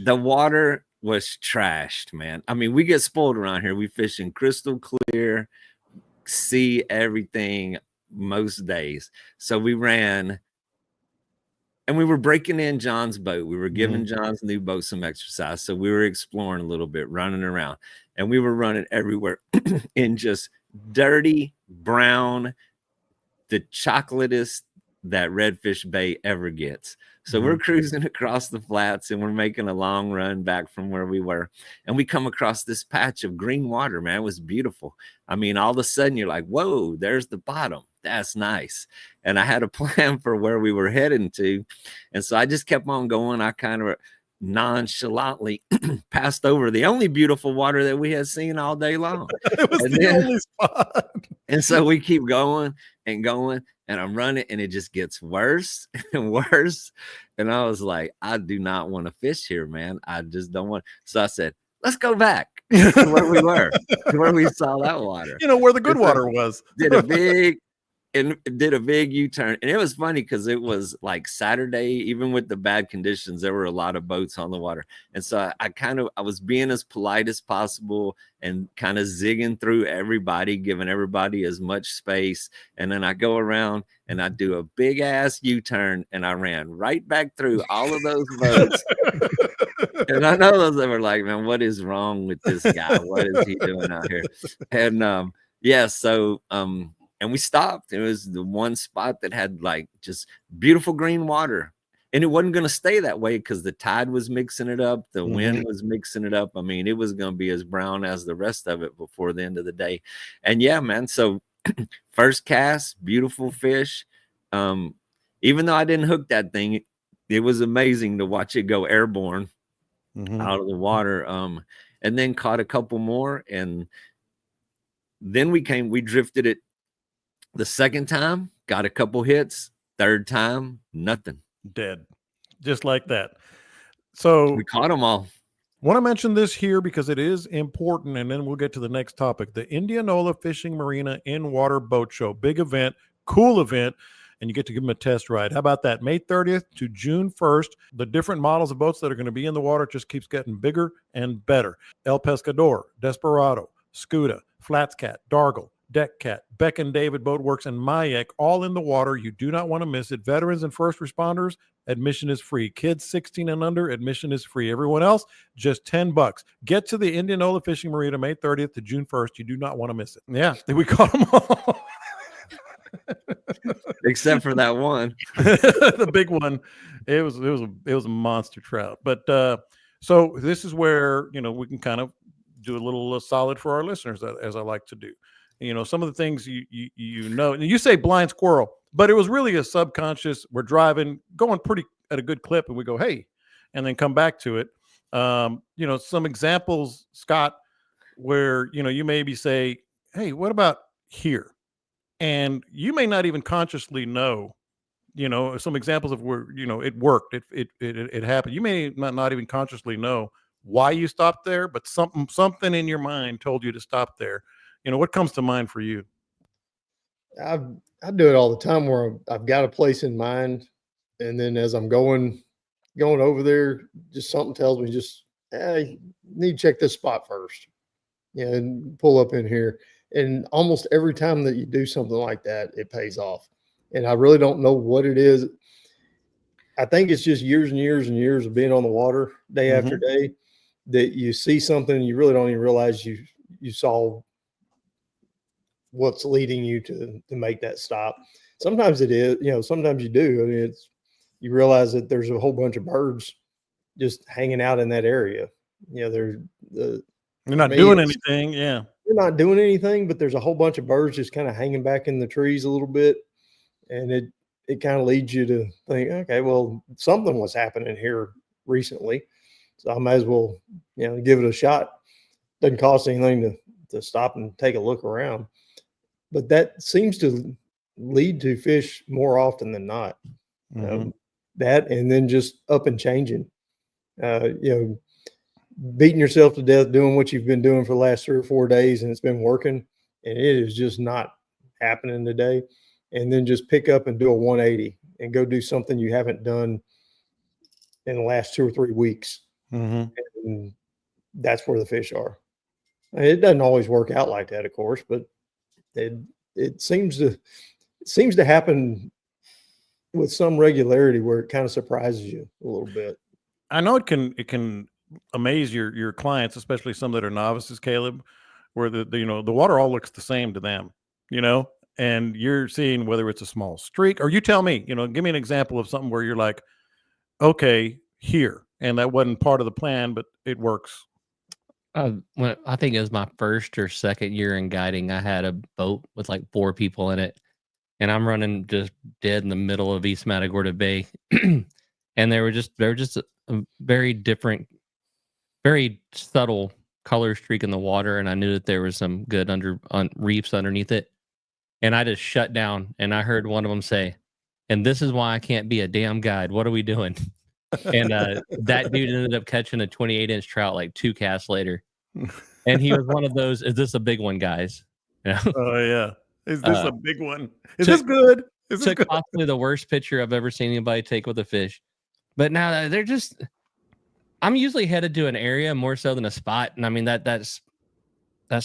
S2: the water was trashed, man. I mean, we get spoiled around here. We fish in crystal clear, see everything most days. So we ran, and we were breaking in John's boat. We were giving John's new boat some exercise. So we were exploring a little bit, running around, and we were running everywhere in just dirty brown, the chocolatest that redfish bait ever gets. So we're cruising across the flats, and we're making a long run back from where we were. And we come across this patch of green water, man. It was beautiful. I mean, all of a sudden you're like, whoa, there's the bottom. That's nice. And I had a plan for where we were heading to. And so I just kept on going. I kind of nonchalantly passed over the only beautiful water that we had seen all day long.
S1: It was the only spot.
S2: And so we keep going and going, and I'm running, and it just gets worse and worse. And I was like, I do not want to fish here, man. I just don't want. So I said, let's go back to where we were, to where we saw that water.
S1: Where the good water was.
S2: Did a big U-turn. And it was funny because it was like Saturday, even with the bad conditions, there were a lot of boats on the water. And so I was being as polite as possible and kind of zigging through everybody, giving everybody as much space. And then I go around and I do a big ass U-turn, and I ran right back through all of those boats. And I know those that were like, man, what is wrong with this guy? What is he doing out here? And and we stopped. It was the one spot that had like just beautiful green water. And it wasn't going to stay that way because the tide was mixing it up. The wind was mixing it up. I mean, it was going to be as brown as the rest of it before the end of the day. And yeah, man. So first cast, beautiful fish. Even though I didn't hook that thing, it was amazing to watch it go airborne out of the water. And then caught a couple more. And then we drifted it. The second time, got a couple hits. Third time, nothing.
S1: Dead. Just like that. So
S2: we caught them all.
S1: Want to mention this here because it is important, and then we'll get to the next topic. The Indianola Fishing Marina in-water boat show. Big event, cool event, and you get to give them a test ride. How about that? May 30th to June 1st. The different models of boats that are going to be in the water just keeps getting bigger and better. El Pescador, Desperado, Scuda, Flatscat, Dargle, Deck Cat, Beck and David Boatworks, and Mayek, all in the water. You do not want to miss it. Veterans and first responders, admission is free. Kids 16 and under, admission is free. Everyone else, just $10. Get to the Indianola Fishing Marina May 30th to June 1st. You do not want to miss it. Yeah, we caught them all.
S2: Except for that one.
S1: The big one. It was a monster trout. But so this is where, we can kind of do a little solid for our listeners, as I like to do. Some of the things and you say blind squirrel, but it was really a subconscious. We're driving, going pretty at a good clip, and we go, hey, and then come back to it. Some examples, Scott, where, you maybe say, hey, what about here? And you may not even consciously know, some examples of where, it worked. It happened. You may not even consciously know why you stopped there, but something in your mind told you to stop there. What comes to mind for you?
S3: I do it all the time where I've got a place in mind, and then as I'm going over there, just something tells me you need to check this spot first. And pull up in here. And almost every time that you do something like that, it pays off. And I really don't know what it is. I think it's just years and years and years of being on the water day after day that you see something you really don't even realize you saw what's leading you to make that stop. Sometimes it is, sometimes you do. I mean, you realize that there's a whole bunch of birds just hanging out in that area. You know,
S1: You're
S3: for
S1: not
S3: me,
S1: doing
S3: it's-
S1: anything. Yeah.
S3: They're not doing anything, but there's a whole bunch of birds just kind of hanging back in the trees a little bit, and it kind of leads you to think, okay, well, something was happening here recently, so I might as well, you know, give it a shot. Doesn't cost anything to stop and take a look around, but that seems to lead to fish more often than not.
S1: Mhm.
S3: That and then just up and changing, you know, beating yourself to death doing what you've been doing for the last 3 or 4 days and it's been working, and it is just not happening today. And then just pick up and do a 180 and go do something you haven't done in the last 2 or 3 weeks.
S1: Mhm.
S3: And that's where the fish are. And it doesn't always work out like that, of course, but it it seems to happen with some regularity where it kind of surprises you a little bit.
S1: I know it can amaze your clients, especially some that are novices, Caleb, where the water all looks the same to them, you know, and you're seeing whether it's a small streak or you tell me, give me an example of something where you're like, okay, here, and that wasn't part of the plan, but it works.
S4: When I think it was my first or second year in guiding, I had a boat with like 4 people in it, and I'm running just dead in the middle of East Matagorda Bay, and they were just a very different, very subtle color streak in the water, and I knew that there was some good reefs underneath it, and I just shut down, and I heard one of them say, "And this is why I can't be a damn guide. What are we doing?" And that dude ended up catching a 28-inch trout like 2 casts later. And he was one of those, "Is this a big one, guys?" You know?
S1: Oh yeah, is this
S4: Uh,
S1: a big one? Is
S4: took
S1: this good? Is this
S4: took
S1: good?
S4: possibly the worst picture I've ever seen anybody take with a fish. But now they're just I'm usually headed to an area more so than a spot. And I mean that's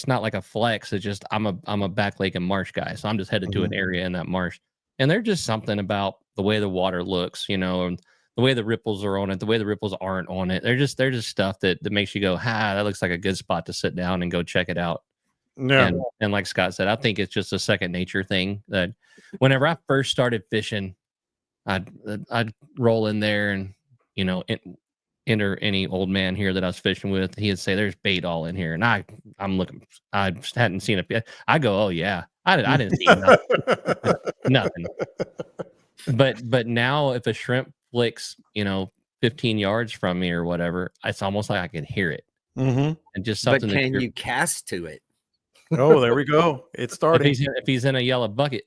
S4: not like a flex. It's just I'm a back lake and marsh guy. So I'm just headed to an
S1: Mhm.
S4: area in that marsh. And there's just something about the way the water looks, and the way the ripples are on it, the way the ripples aren't on it. They're just stuff that makes you go, that looks like a good spot to sit down and go check it out.
S1: Yeah.
S4: And like Scott said, I think it's just a second nature thing that whenever I first started fishing, I'd roll in there and enter any old man here that I was fishing with. He'd say, "There's bait all in here," and I'm looking. I just hadn't seen it. I go, "Oh yeah, I didn't see nothing, nothing." But now if a shrimp flicks 15 yards from me or whatever, it's almost like I can hear it,
S1: Mhm.
S4: and just
S2: But
S4: something that
S2: can you cast to it?
S1: Oh, there we go. It's
S4: if
S1: starting.
S4: he's in a yellow bucket.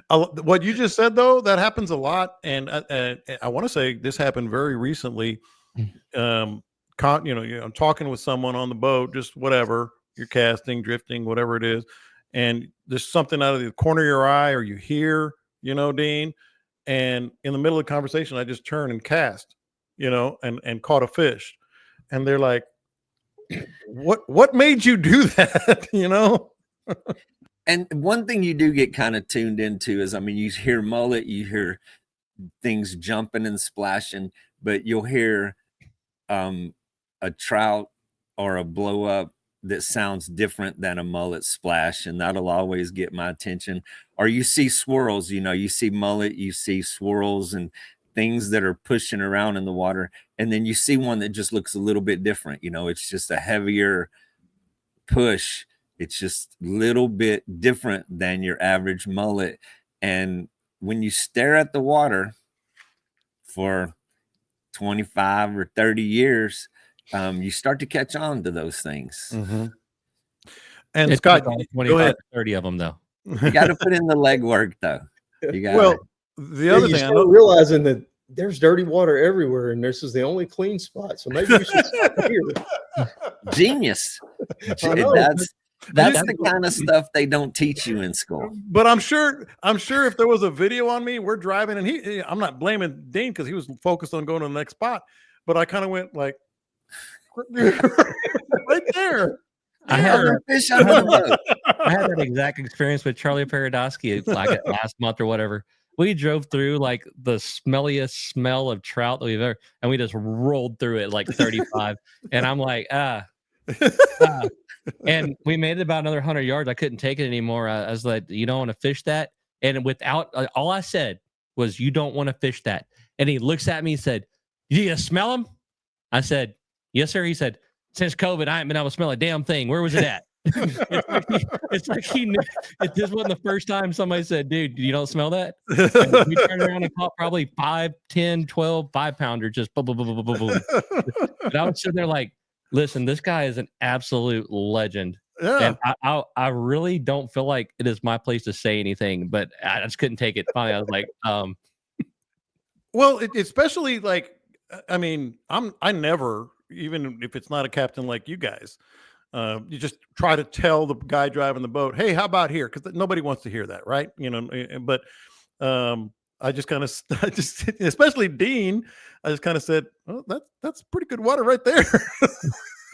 S1: What you just said though, that happens a lot, and I want to say this happened very recently. I'm talking with someone on the boat, just whatever you're casting, drifting, whatever it is, and there's something out of the corner of your eye, or you hear, Dean, and in the middle of the conversation, I just turn and cast, and caught a fish, and they're like, "What made you do that?"
S2: And one thing you do get kind of tuned into is, I mean, you hear mullet, you hear things jumping and splashing, but you'll hear a trout or a blow up that sounds different than a mullet splash, and that'll always get my attention. Or you see swirls, you see mullet, you see swirls and things that are pushing around in the water, and then you see one that just looks a little bit different. It's just a heavier push. It's just a little bit different than your average mullet. And when you stare at the water for 25 or 30 years, you start to catch on to those things.
S1: Mm-hmm. And
S4: It
S1: Scott,
S4: took all
S1: go
S4: 25
S1: ahead.
S4: to 30 of them though.
S2: You got to put in the legwork, though. You got
S1: Well, the other
S3: you
S1: thing I
S3: start
S1: know,
S3: realizing that there's dirty water everywhere, and this is the only clean spot. So maybe you should start here.
S2: genius.
S3: I know.
S2: That's the kind of stuff they don't teach you in school.
S1: but I'm sure if there was a video on me, we're driving, and I'm not blaming Dean because he was focused on going to the next spot, but I kind of went like right there.
S4: I had
S2: fish under the boat.
S4: I had that exact experience with Charlie Paradosky like last month or whatever. We drove through like the smelliest smell of trout that we've ever, and we just rolled through it like 35. And I'm like, and we made it about another 100 yards. I couldn't take it anymore. I was like, you don't want to fish that. And without all I said was, "You don't want to fish that." And he looks at me and said, "You smell them?" I said, "Yes, sir." He said, "Since COVID, I haven't been able to smell a damn thing. Where was it at?" It's like he knew. This wasn't the first time somebody said, "Dude, you don't smell that?" And we turned around and caught probably 5, 10, 12, 5-pounder, just boom, boom, boom, boom, boom, boom. And I was sitting there like, listen, this guy is an absolute legend.
S1: Yeah.
S4: And I really don't feel like it is my place to say anything, but I just couldn't take it. Finally, I was like,
S1: Well, especially like, I mean, I never, even if it's not a captain like you guys, you just try to tell the guy driving the boat, "Hey, how about here?" Because nobody wants to hear that, right? But I just kind of, I just, especially Dean, I just kind of said, "Oh, that's pretty good water right there."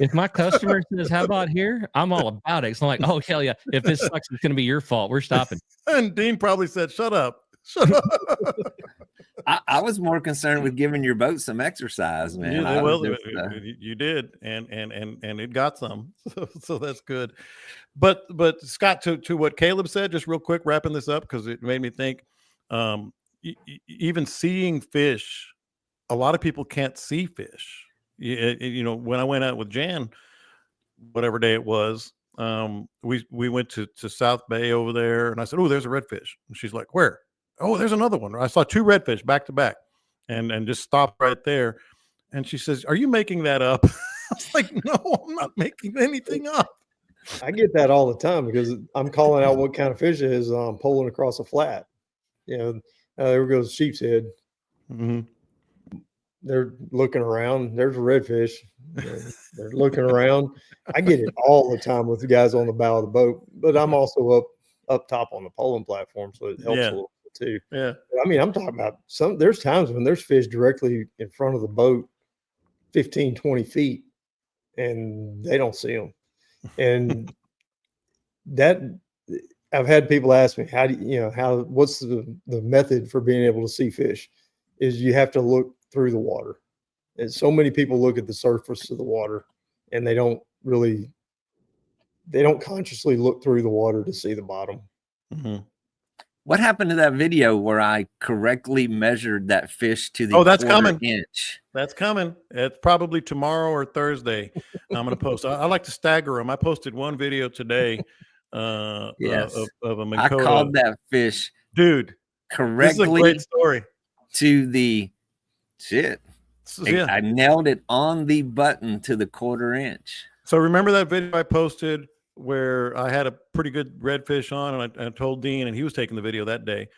S4: if my customer says, "How about here?" I'm all about it. So I'm like, "Oh, hell yeah. If this sucks, it's going to be your fault. We're stopping."
S1: And Dean probably said, "Shut up, shut up."
S2: I was more concerned with giving your boat some exercise, man.
S1: You did, and it got some, so that's good. But Scott, to what Caleb said, just real quick, wrapping this up because it made me think. Even seeing fish, a lot of people can't see fish. When I went out with Jan, whatever day it was, we went to South Bay over there, and I said, "Oh, there's a redfish," and she's like, "Where?" "Oh, there's another one." I saw 2 redfish back to back, and just stopped right there. And she says, "Are you making that up?" I was like, "No, I'm not making anything up."
S3: I get that all the time because I'm calling out what kind of fish it is. Pulling across a flat. There goes sheep's head.
S1: Mm-hmm.
S3: They're looking around. There's a redfish. They're looking around. I get it all the time with the guys on the bow of the boat, but I'm also up top on the polling platform, so it helps a little bit too.
S1: Yeah.
S3: I mean, I'm talking about there's times when there's fish directly in front of the boat, 15, 20 feet, and they don't see them. And that I've had people ask me, what's the method for being able to see fish? Is you have to look through the water. And so many people look at the surface of the water and they don't consciously look through the water to see the bottom.
S1: Mm-hmm.
S2: What happened to that video where I correctly measured that fish to the
S1: that's
S2: 1/4
S1: coming.
S2: inch?
S1: That's coming. It's probably tomorrow or Thursday. I'm going to post. I like to stagger them. I posted one video today
S2: Yes.
S1: of a Minn
S2: I
S1: Kota.
S2: called that fish,
S1: dude,
S2: correctly.
S1: This is a great story.
S2: To the shit.
S1: Yeah.
S2: I nailed it on the button to the 1/4 inch.
S1: So remember that video I posted where I had a pretty good redfish on, and I told Dean, and he was taking the video that day.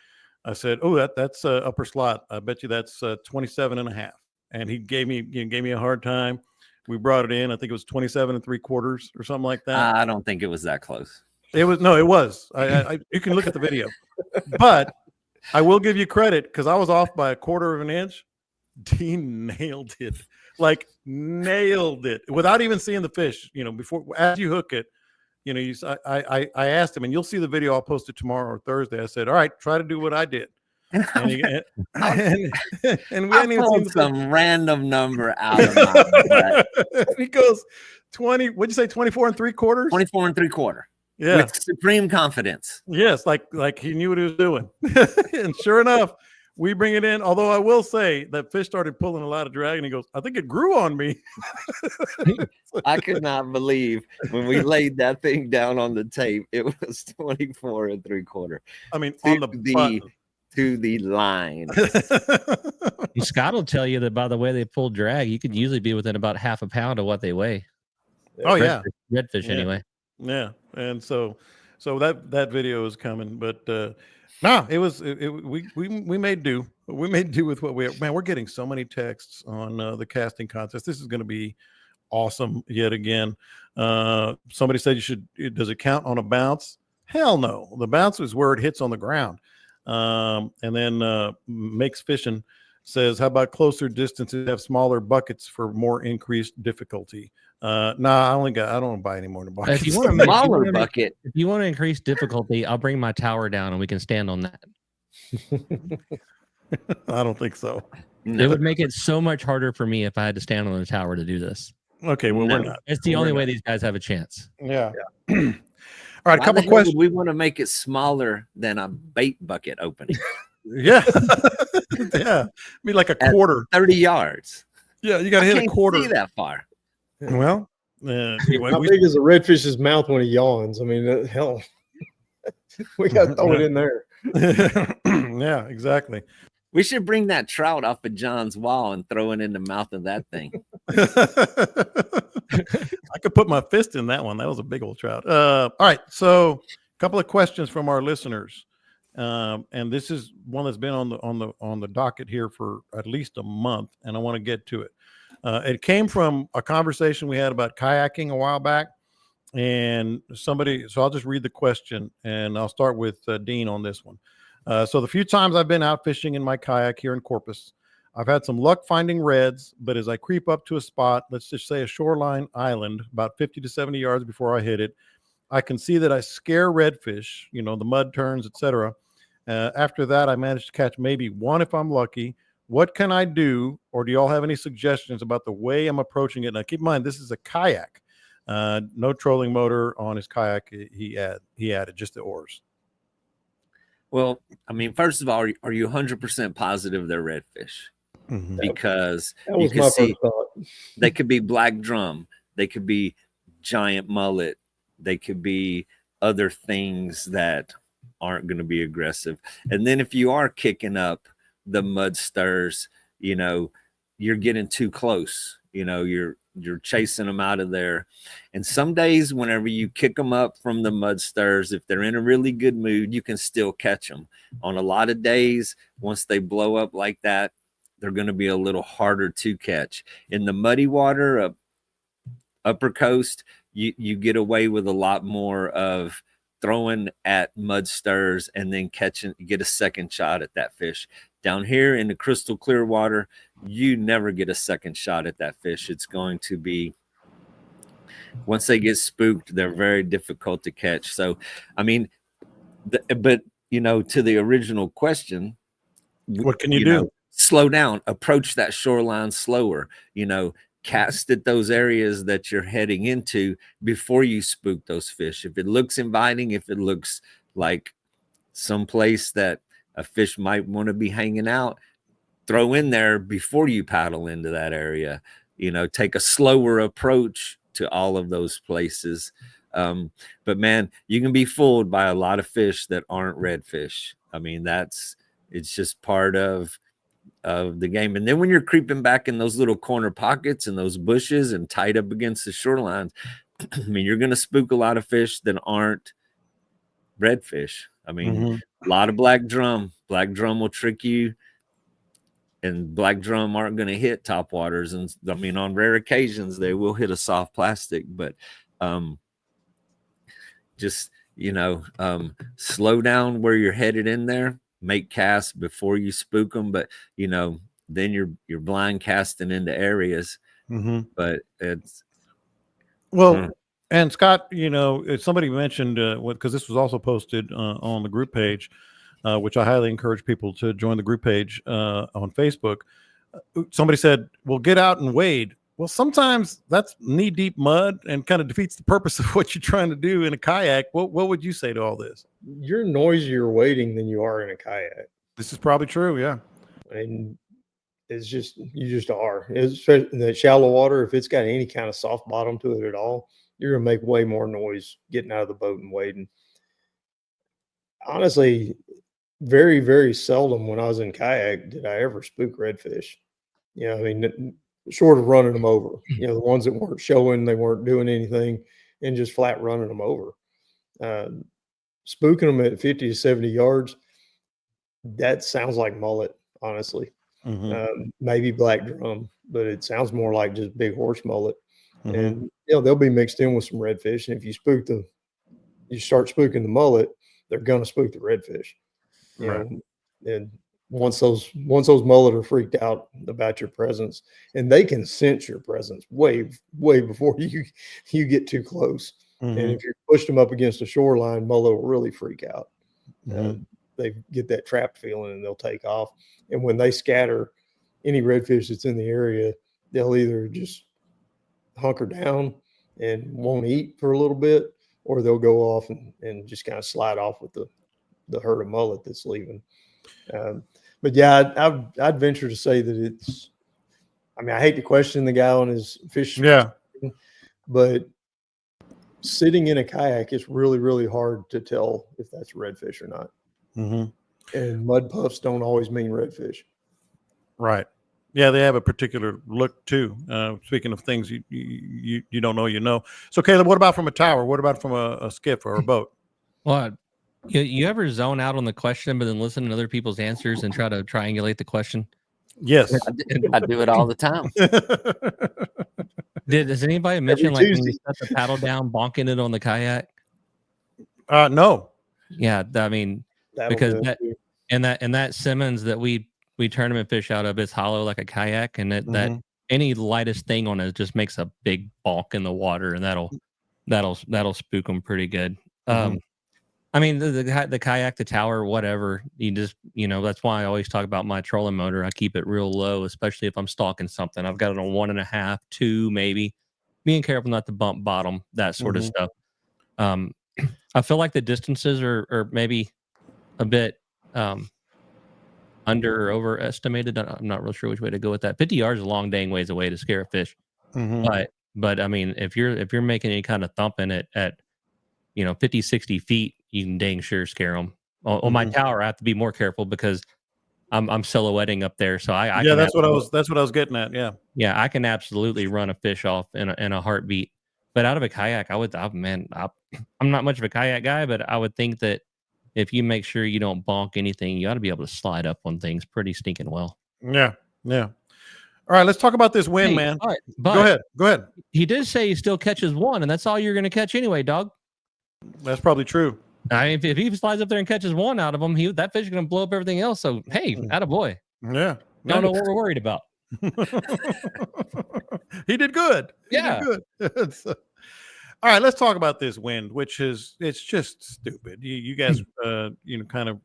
S1: I said, "Oh, that's upper slot. I bet you that's 27.5." And he gave me a hard time. We brought it in. I think it was 27 3/4 or something like that.
S2: I don't think it was that close.
S1: It was. You can look at the video, but I will give you credit because I was off by 1/4 of an inch. Dean nailed it, like nailed it without even seeing the fish. Before, as you hook it, I asked him, and you'll see the video. I'll post it tomorrow or Thursday. I said, "All right, try to do what I did." And we hadn't even seen
S2: some random number out of my butt.
S1: He goes 20. What'd you say? 24 3/4.
S2: 24 3/4.
S1: Yeah,
S2: with supreme confidence.
S1: Yes, like he knew what he was doing. And sure enough, we bring it in. Although I will say that fish started pulling a lot of drag, and he goes, "I think it grew on me."
S2: I could not believe when we laid that thing down on the tape, it was 24 3/4.
S1: I mean, on
S2: to the line.
S4: Scott will tell you that by the way they pull drag, you could usually be within about 1/2 pound of what they weigh.
S1: Oh yeah,
S4: redfish anyway.
S1: Yeah, and so that video is coming, but no, we made do. We made do with what we're getting so many texts on the casting contest. This is going to be awesome yet again. Somebody said does it count on a bounce? Hell no. The bounce is where it hits on the ground. And then Makes Fishing says, how about closer distances have smaller buckets for more increased difficulty? I don't want to buy any more buckets.
S4: If you want a smaller bucket, if you want to increase difficulty, I'll bring my tower down and we can stand on that.
S1: I don't think so.
S4: No. It would make it so much harder for me if I had to stand on the tower to do this.
S1: Okay, well, we're not.
S4: It's the only way these guys have a chance.
S1: Yeah. All right, a couple questions.
S2: We want to make it smaller than a bait bucket opening.
S1: Yeah. Yeah. Be like a
S2: at
S1: quarter.
S2: 30 yards.
S1: Yeah, you got to
S2: I
S1: hit a
S2: can't
S1: quarter.
S2: see that far.
S1: Well,
S3: How big is a redfish's mouth when he yawns? I mean, hell, we got to throw it in there.
S1: Yeah, exactly.
S2: We should bring that trout off of John's wall and throw it in the mouth of that thing.
S1: I could put my fist in that one. That was a big old trout. All right, so a couple of questions from our listeners, and this is one that's been on the docket here for at least a month, and I want to get to it. It came from a conversation we had about kayaking a while back, and somebody. So I'll just read the question, and I'll start with Dean on this one. So the few times I've been out fishing in my kayak here in Corpus, I've had some luck finding reds, but as I creep up to a spot, let's just say a shoreline island, about 50 to 70 yards before I hit it, I can see that I scare redfish, the mud turns, etc. After that, I managed to catch maybe one if I'm lucky. What can I do, or do you all have any suggestions about the way I'm approaching it? Now, keep in mind, this is a kayak. No trolling motor on his kayak. He added just the oars.
S2: Well, I mean, first of all, are you 100% positive they're redfish?
S1: Mm-hmm.
S2: Because
S3: That
S2: you
S3: was
S2: can
S3: my
S2: see
S3: first thought.
S2: they could be black drum, they could be giant mullet, they could be other things that aren't going to be aggressive. And then if you are kicking up the mud stirs, you're getting too close. You're chasing them out of there. And some days, whenever you kick them up from the mud stirs, if they're in a really good mood, you can still catch them. On a lot of days, once they blow up like that, they're going to be a little harder to catch. In the muddy water, upper coast, you get away with a lot more of throwing at mud stirs and then get a second shot at that fish. Down here in the crystal clear water, you never get a second shot at that fish. It's going to be, once they get spooked, they're very difficult to catch. So, I mean, but to the original question,
S1: what can you do?
S2: Slow down, approach that shoreline slower, cast at those areas that you're heading into before you spook those fish. If it looks inviting, if it looks like someplace that a fish might want to be hanging out, throw in there before you paddle into that area. Take a slower approach to all of those places. But man, you can be fooled by a lot of fish that aren't redfish. I mean, it's just part of the game. And then when you're creeping back in those little corner pockets and those bushes and tight up against the shorelines, I mean, you're going to spook a lot of fish that aren't redfish. I mean, a lot of black drum will trick you, and black drum aren't going to hit top waters. And I mean, on rare occasions, they will hit a soft plastic, but just, slow down where you're headed in there, make casts before you spook them. But, then you're blind casting into areas, but it's
S1: and Scott, somebody mentioned because this was also posted on the group page, which I highly encourage people to join the group page on Facebook. Somebody said, well, get out and wade. Well, sometimes that's knee deep mud and kind of defeats the purpose of what you're trying to do in a kayak. What would you say to all this?
S3: You're noisier wading than you are in a kayak.
S1: This is probably true. Yeah.
S3: And you just are. Especially in the shallow water, if it's got any kind of soft bottom to it at all, you're going to make way more noise getting out of the boat and wading. Honestly, very, very seldom when I was in kayak did I ever spook redfish. I mean, short of running them over, the ones that weren't showing, they weren't doing anything, and just flat running them over. Spooking them at 50 to 70 yards, that sounds like mullet, honestly. Maybe black drum, but it sounds more like just big horse mullet. And they'll be mixed in with some redfish. And if you start spooking the mullet, they're gonna spook the redfish. And once those mullet are freaked out about your presence, and they can sense your presence way before you get too close. And if you push them up against the shoreline, mullet will really freak out. They get that trapped feeling and they'll take off. And when they scatter, any redfish that's in the area, they'll either just hunker down and won't eat for a little bit, or they'll go off and just kind of slide off with the herd of mullet that's leaving. But yeah, I'd venture to say that it's. I mean, I hate to question the guy on his fish.
S1: Yeah.
S3: But sitting in a kayak is really, really hard to tell if that's redfish or not.
S1: Mm-hmm.
S3: And mud puffs don't always mean redfish.
S1: Right. Yeah, they have a particular look too. Speaking of things you don't know, you know. So Caleb, what about from a tower? What about from a skiff or a boat?
S4: Well, you ever zone out on the question, but then listen to other people's answers and try to triangulate the question?
S1: Yes.
S2: I do it all the time.
S4: Does anybody mention like when you
S3: Tuesday.
S4: set the paddle down, bonking it on the kayak?
S1: No.
S4: Yeah, I mean,
S3: That'll
S4: because
S3: do it,
S4: that
S3: too.
S4: and that Simmons that we tournament fish out of, it's hollow like a kayak, and that
S1: Mhm.
S4: any lightest thing on it just makes a big bonk in the water, and that'll spook them pretty good.
S1: Mhm.
S4: I mean, the kayak, the tower, whatever. You just, that's why I always talk about my trolling motor. I keep it real low, especially if I'm stalking something. I've got it on 1.5, 2, maybe. Being careful not to bump bottom, that sort of
S1: Mhm.
S4: stuff. I feel like the distances are maybe a bit under or overestimated. I'm not real sure which way to go with that. 50 yards is a long dang ways away to scare a fish.
S1: Mhm.
S4: But I mean, if you're making any kind of thumping at 50, 60 feet, you can dang sure scare them. On my
S1: Mhm.
S4: tower, I have to be more careful because I'm silhouetting up there, so I
S1: Yeah,
S4: can
S1: that's what I was getting at. Yeah.
S4: I can absolutely run a fish off in a heartbeat. But out of a kayak, I'm not much of a kayak guy, but I would think that if you make sure you don't bonk anything, you ought to be able to slide up on things pretty stinking well.
S1: Yeah. Yeah. All right, let's talk about this win,
S4: Hey,
S1: man.
S4: but
S1: Go ahead. Go ahead.
S4: he did say he still catches one, and that's all you're going to catch anyway, dog.
S1: That's probably true.
S4: If he slides up there and catches one out of him, that fish is going to blow up everything else. So, hey, attaboy.
S1: Yeah.
S4: Don't know what we're worried about.
S1: He did good.
S4: Yeah.
S1: He did good. All right, let's talk about this wind, which is it's just stupid. You guys, kind of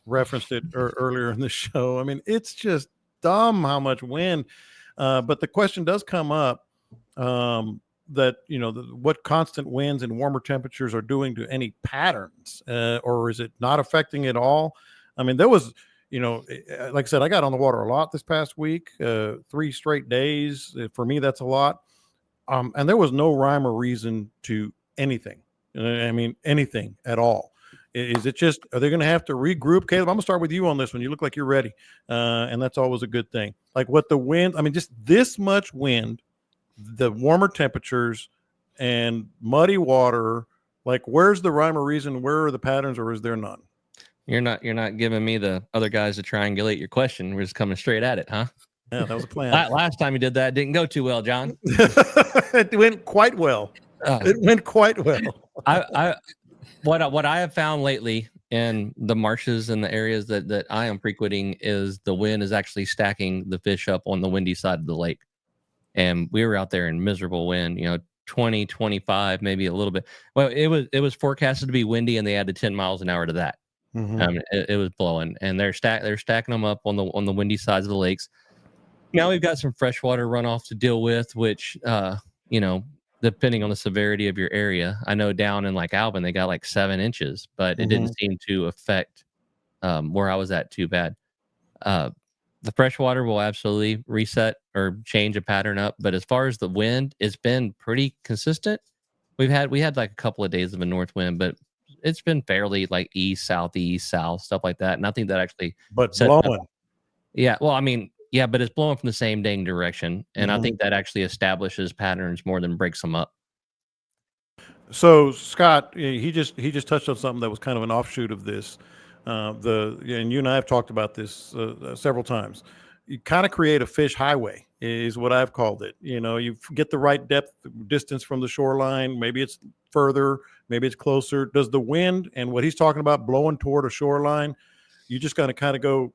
S1: referenced it earlier in the show. I mean, it's just dumb how much wind. But the question does come up that what constant winds and warmer temperatures are doing to any patterns, or is it not affecting it all? I mean, there was. Like I said, I got on the water a lot this past week, 3 straight days. For me, that's a lot. And there was no rhyme or reason to anything. I mean, anything at all. Is it just, are they going to have to regroup? Caleb, I'm going to start with you on this one. You look like you're ready. And that's always a good thing. Like what the wind, I mean, just this much wind, the warmer temperatures and muddy water, like where's the rhyme or reason? Where are the patterns, or is there none?
S4: You're not giving me the other guys to triangulate your question. We're just coming straight at it, huh?
S1: Yeah, that was a plan.
S4: Last time you did that, it didn't go too well, John.
S1: It went quite well. It went quite well.
S4: What I have found lately in the marshes and the areas that I am frequenting is the wind is actually stacking the fish up on the windy side of the lake. And we were out there in miserable wind, 20, 25, maybe a little bit. Well, it was forecasted to be windy, and they added 10 miles an hour to that.
S1: Mhm.
S4: It was blowing, and they're stacking them up on the windy sides of the lakes. Now we've got some freshwater runoff to deal with, which depending on the severity of your area, I know down in like Alvin they got like 7 inches, but it didn't seem to affect where I was at too bad. The freshwater will absolutely reset or change a pattern up, but as far as the wind, it's been pretty consistent. We had like a couple of days of a north wind, but it's been fairly like east, southeast, south, stuff like that. Nothing that actually
S1: But
S4: sets up.
S1: blowing.
S4: Yeah, well, I mean, yeah, but it's blowing from the same dang direction, and I
S1: Mhm.
S4: think that actually establishes patterns more than breaks them up.
S1: So Scott, he just touched on something that was kind of an offshoot of this. And you and I have talked about this several times. You kind of create a fish highway, is what I've called it. You get the right depth distance from the shoreline. Maybe it's further, maybe it's closer. Does the wind and what he's talking about blowing toward a shoreline? You just got to kind of go,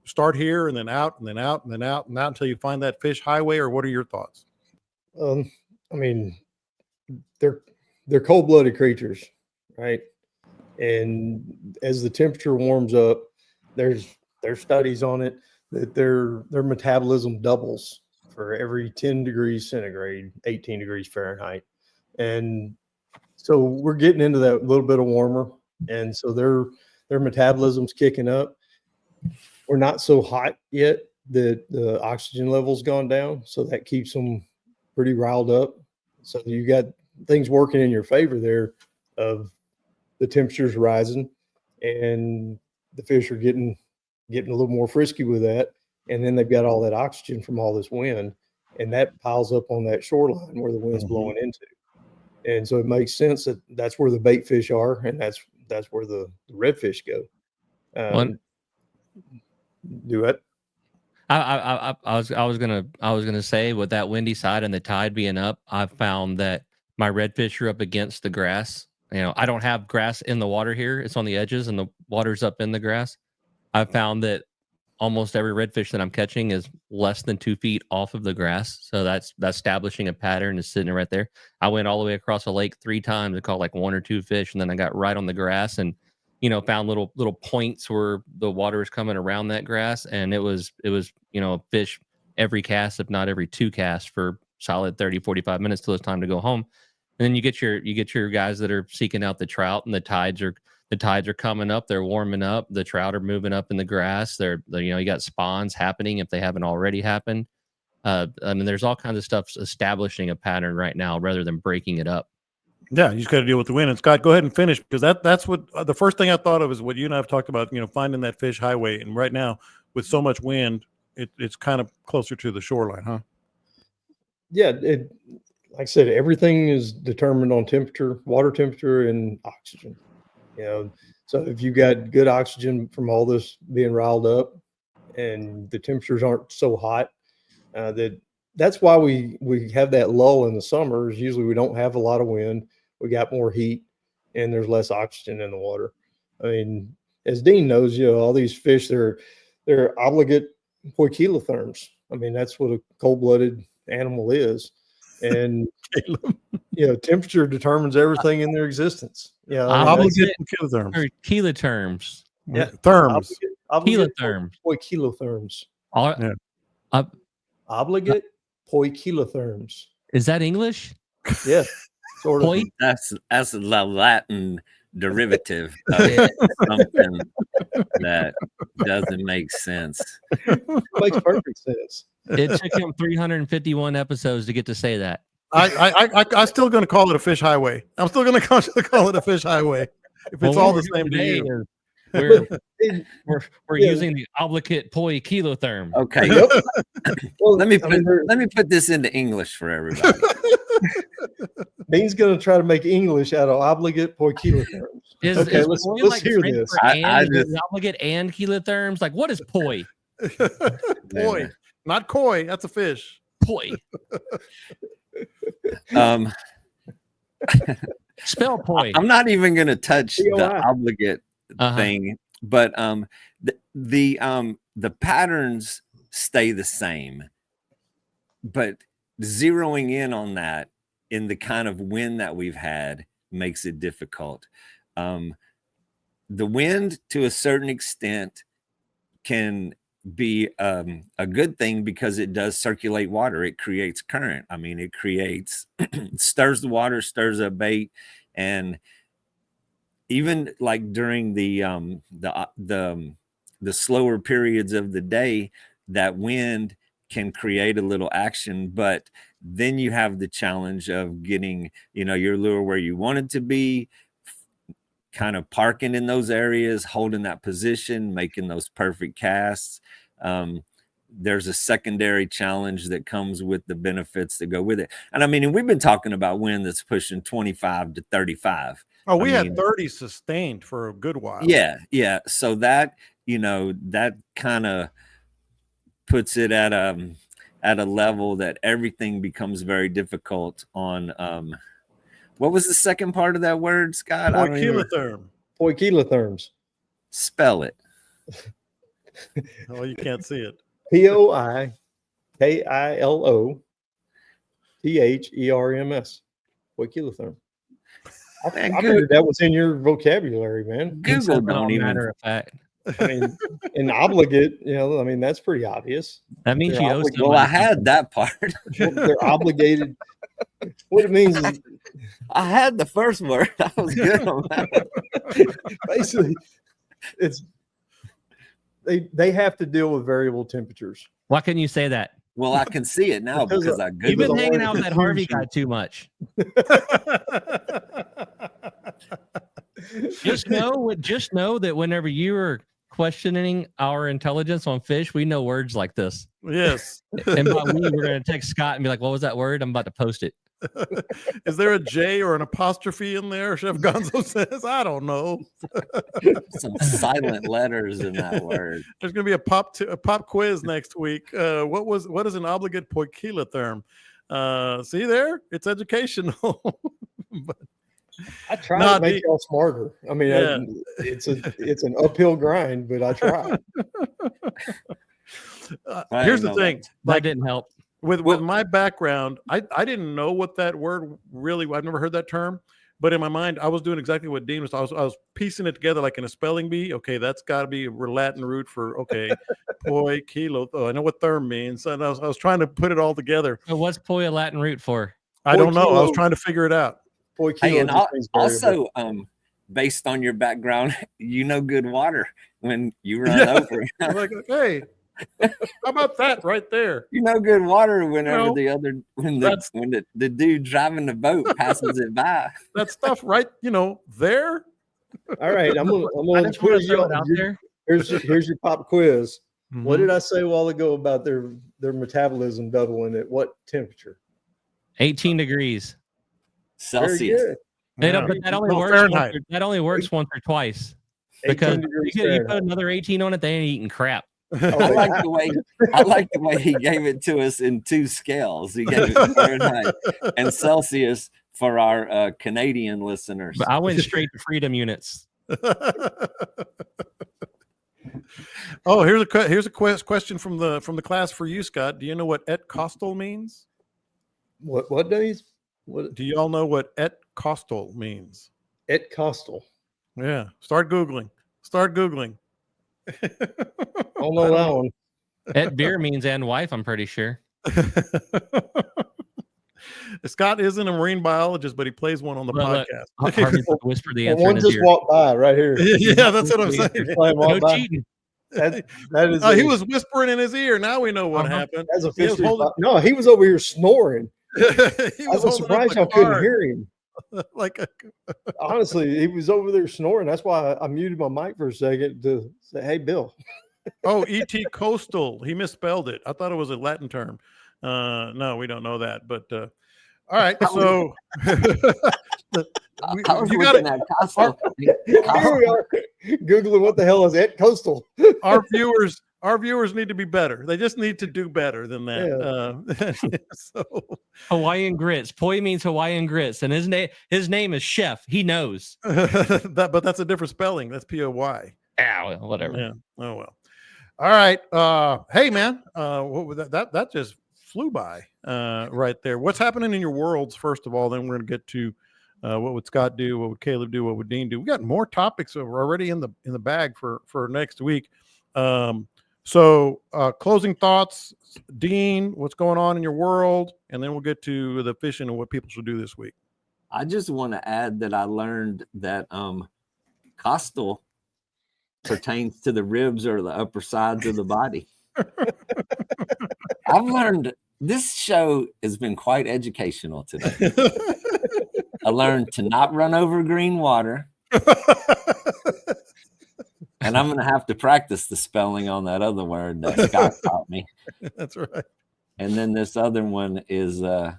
S1: start here and then out and then out and then out and out until you find that fish highway. Or what are your thoughts?
S3: I mean, they're cold-blooded creatures, right? And as the temperature warms up, there's studies on it that their metabolism doubles for every 10 degrees centigrade, 18 degrees Fahrenheit. And so we're getting into that little bit of warmer. And so their metabolism's kicking up. we're not so hot yet that the oxygen level's gone down, so that keeps them pretty riled up. So you got things working in your favor there of the temperatures rising and the fish are getting a little more frisky with that. And then they've got all that oxygen from all this wind, and that piles up on that shoreline where the wind's blowing into. And so it makes sense that that's where the bait fish are, and that's where the redfish go. Do it.
S4: I was gonna say, with that windy side and the tide being up, I've found that my redfish are up against the grass. You know, I don't have grass in the water here; it's on the edges, and the water's up in the grass. I've found that almost every redfish that I'm catching is less than 2 feet off of the grass, so that's establishing a pattern, is sitting right there. I went all the way across a lake 3 times and caught like 1 or 2 fish, and then I got right on the grass and found little points where the water is coming around that grass, and it was fish every cast, if not every 2 casts, for solid 30-45 minutes till it's time to go home. And then you get your guys that are seeking out the trout, and the tides are coming up, they're warming up, the trout are moving up in the grass, you got spawns happening if they haven't already happened. I mean, there's all kinds of stuff establishing a pattern right now rather than breaking it up.
S1: Yeah, you just got to deal with the wind. And Scott, go ahead and finish, because that's what the first thing I thought of is what you and I have talked about, finding that fish highway. And right now, with so much wind, it's kind of closer to the shoreline, huh?
S3: Yeah, like I said, everything is determined on temperature, water temperature, and oxygen. So if you got good oxygen from all this being riled up, and the temperatures aren't so hot, that's why we have that lull in the summers. Usually we don't have a lot of wind. We got more heat, and there's less oxygen in the water. I mean, as Dean knows, all these fish, they're obligate poikilotherms. I mean, that's what a cold-blooded animal is. And temperature determines everything in their existence.
S1: Obligate kilotherms.
S4: Or kilotherms.
S1: Yeah, therms.
S3: Obligate
S4: Kilotherms.
S3: Poikilotherms.
S4: Yeah.
S3: Obligate poikilotherms.
S4: Is that English?
S3: Yeah, sort of.
S2: That's the Latin derivative of something that doesn't make sense.
S3: It makes perfect sense.
S4: It took him 351 episodes to get to say that.
S1: I'm still going to call it a fish highway. I'm still going to call it a fish highway. If it's all the same to you.
S4: We're using the obligate poikilotherm.
S2: Okay. Well, let me put this into English for everybody.
S3: Dean's going to try to make English out of obligate poikilotherms.
S4: Okay, let's
S3: hear this.
S4: Obligate and kilotherms. Like, what is poi?
S1: Poi, not koi. That's a fish.
S4: Poi. Spell poi.
S2: I'm not even going to touch the obligate thing, but the patterns stay the same, but zeroing in on that in the kind of wind that we've had makes it difficult. The wind, to a certain extent, can be a good thing because it does circulate water. It creates current. I mean, it creates stirs the water, stirs up bait, and even like during the slower periods of the day, that wind can create a little action. But then you have the challenge of getting your lure where you want it to be, kind of parking in those areas, holding that position, making those perfect casts. There's a secondary challenge that comes with the benefits that go with it. And I mean, and we've been talking about wind that's pushing 25 to 35.
S1: Oh, we had 30 sustained for a good while.
S2: Yeah. So that, that kind of puts it at a level that everything becomes very difficult on. What was the second part of that word, Scott?
S3: Poikilotherms.
S2: Spell it.
S1: Oh, you can't see it.
S3: Poikilotherms. Poikilotherm. I figured that was in your vocabulary, man.
S2: Google don't even.
S4: Matter of fact.
S3: I mean, an obligate, that's pretty obvious.
S4: That means you owe somebody.
S2: Well, I had that part.
S3: They're obligated. What it means is,
S2: I had the first word. I was good on that.
S3: Basically, it's they have to deal with variable temperatures.
S4: Why couldn't you say that?
S2: Well, I can see it now because I
S4: You've been
S2: googled it.
S4: hanging out with that Harvey
S3: confuse you.
S4: guy too much. Just know that whenever you are questioning our intelligence on fish, we know words like this.
S1: Yes.
S4: And by we're going to text Scott and be like, "What was that word?" I'm about to post it.
S1: Is there a J or an apostrophe in there? Chef Gonzo says, I don't know.
S2: Some silent letters in that word.
S1: There's going to be a pop quiz next week. What is an obligate poikilotherm? See there, it's educational. But,
S3: I try to make y'all smarter. I mean, yeah. It's an uphill grind, but I try.
S1: Here's the thing.
S4: That didn't help.
S1: With my background, I didn't know what that word really. I've never heard that term, but in my mind, I was doing exactly what Dean was. I was piecing it together like in a spelling bee. Okay, that's got to be a Latin root for poi kilo. Oh, I know what therm means, and I was trying to put it all together.
S4: So what's poi a Latin root for?
S1: I don't know. I was trying to figure it out.
S2: Hey, and also, based on your background, you know good water when you run over.
S1: I'm like, hey. How about that right there?
S2: You know good water whenever the dude driving the boat passes it by.
S1: That stuff right, there.
S3: All right, I'm gonna quiz you out there. Here's your pop quiz. Mm-hmm. What did I say a while ago about their metabolism doubling at what temperature?
S4: 18 degrees
S2: Celsius.
S4: But that only works. That only works once or twice. Because you put another 18 on it, they ain't eating crap.
S2: I like the way he gave it to us in two scales. He gave it Fahrenheit and Celsius for our Canadian listeners.
S4: But I went straight to freedom units.
S1: Oh, here's a question from the class for you, Scott. Do you know what et costal means?
S3: What days? What
S1: do y'all know what et costal means?
S3: Et costal.
S1: Yeah. Start Googling.
S3: I'll know that one.
S4: Et beer means and wife, I'm pretty sure.
S1: Scott isn't a marine biologist, but he plays one on the podcast.
S4: Harvey whisper the answer.
S3: One just walked by right here.
S1: Yeah, that's what I'm saying.
S4: No cheating.
S3: That is.
S1: He was whispering in his ear. Now we know what happened.
S3: No, he was over here snoring.
S1: I
S3: was surprised I couldn't hear him.
S1: Honestly,
S3: he was over there snoring. That's why I muted my mic for a second to say, "Hey, Bill."
S1: Oh, et coastal. He misspelled it. I thought it was a Latin term. No, we don't know that. But all right, so
S2: you got it.
S3: Here we are googling what the hell is et coastal.
S1: Our viewers need to be better. They just need to do better than that.
S3: Yeah.
S4: Hawaiian grits. Poi means Hawaiian grits, and his name is Chef. He knows.
S1: But that's a different spelling. That's P-O-Y.
S4: Well, whatever.
S1: Yeah. Oh well. All right. Hey man. That just flew by right there. What's happening in your worlds? First of all, then we're gonna get to what would Scott do? What would Caleb do? What would Dean do? We got more topics already in the bag for next week. So closing thoughts, Dean, what's going on in your world? And then we'll get to the fishing and what people should do this week.
S2: I just want to add that I learned that costal pertains to the ribs or the upper sides of the body. I've learned this show has been quite educational today. I learned to not run over green water. And I'm going to have to practice the spelling on that other word that Scott taught me.
S1: That's right.
S2: And then this other one is the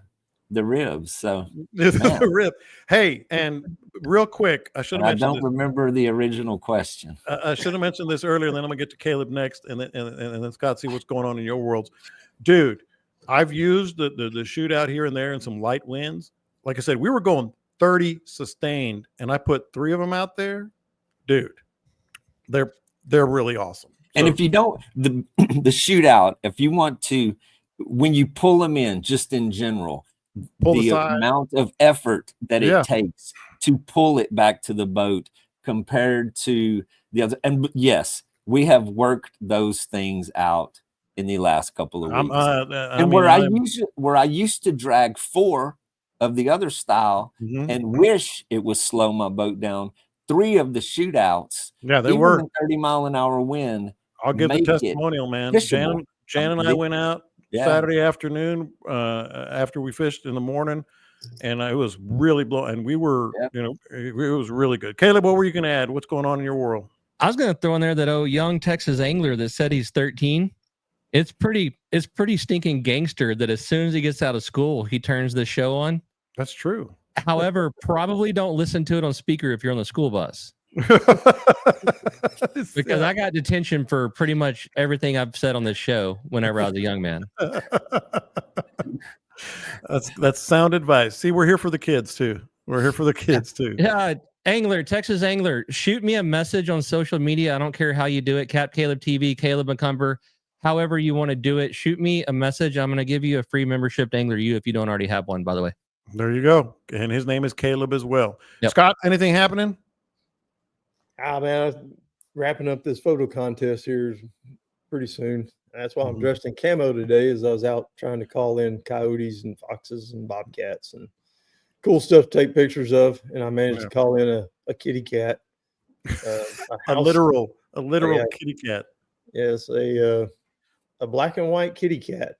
S2: ribs. So
S1: the rib. Hey, and real quick, I should have mentioned.
S2: I don't remember the original question.
S1: I should have mentioned this earlier, and then I'm gonna get to Caleb next, and then Scott, see what's going on in your worlds, dude. I've used the shootout here and there and some light winds. Like I said, we were going 30 sustained, and I put 3 of them out there, dude. They're really awesome.
S2: And if you don't the shootout, if you want to, when you pull them in, just in general, the amount of effort that it takes to pull it back to the boat compared to the other. And yes, we have worked those things out in the last couple of weeks. Where I used to drag 4 of the other style and wish it would slow my boat down. 3 of the shootouts,
S1: they were
S2: 30-mile-an-hour wind.
S1: I'll give the
S2: make it
S1: testimonial, man.
S2: fishable.
S1: Jan and I went out
S2: Yeah.
S1: Saturday afternoon after we fished in the morning, and it was really blowing. And we were,
S2: Yep.
S1: it was really good. Caleb, what were you going to add? What's going on in your world?
S4: I was going to throw in there that young Texas angler that said he's 13. It's pretty stinking gangster that as soon as he gets out of school, he turns the show on.
S1: That's true.
S4: However, probably don't listen to it on speaker if you're on the school bus. Because I got detention for pretty much everything I've said on this show whenever I was a young man.
S1: That's sound advice. See, we're here for the kids too. We're here for the kids too.
S4: Yeah, angler, Texas angler, shoot me a message on social media. I don't care how you do it. Cap Caleb TV, Caleb McCumber, however you want to do it. Shoot me a message. I'm going to give you a free membership to Angler U if you don't already have one, by the way.
S1: There you go. And his name is Caleb as well.
S4: Yep.
S1: Scott, anything happening?
S3: Man, I'm wrapping up this photo contest here pretty soon. That's why I'm dressed in camo today, as I was out trying to call in coyotes and foxes and bobcats and cool stuff to take pictures of. And I managed to call in a kitty cat.
S1: A literal kitty cat.
S3: Yes, a black and white kitty cat.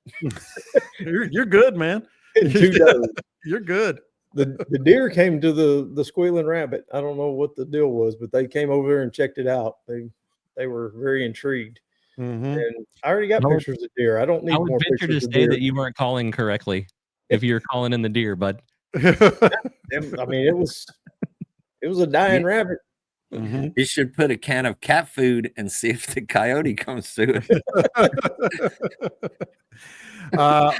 S1: You're good, man. You're good.
S3: The deer came to the squealing rabbit. I don't know what the deal was, but they came over there and checked it out. They were very intrigued. And I already got pictures of deer. I don't need more pictures.
S4: I would venture to say that you weren't calling correctly if you're calling in the deer, bud.
S3: I mean, it was a dying rabbit.
S2: You should put a can of cat food and see if the coyote comes to it.
S1: All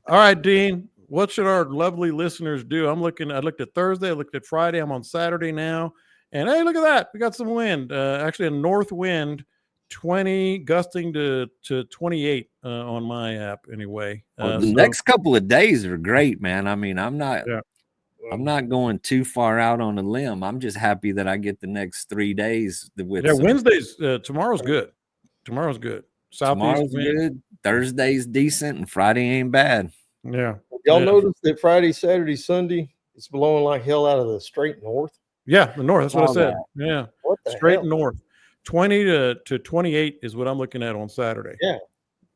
S1: right, Dean. What should our lovely listeners do? I looked at Thursday, I looked at Friday, I'm on Saturday now. And hey, look at that. We got some wind. Actually a north wind, 20 gusting to 28 on my app anyway.
S2: Well, the next couple of days are great, man. I mean, I'm not going too far out on a limb. I'm just happy that I get the next 3 days with
S1: Wednesday's tomorrow's good. Tomorrow's good.
S2: Tomorrow's good. Thursday's decent and Friday ain't bad.
S1: Yeah.
S3: Y'all notice that Friday, Saturday, Sunday, it's blowing like hell out of the straight north?
S1: Yeah, the north. That's what I said. Yeah.
S3: What the
S1: straight
S3: hell?
S1: North. 20 to 28 is what I'm looking at on Saturday.
S3: Yeah.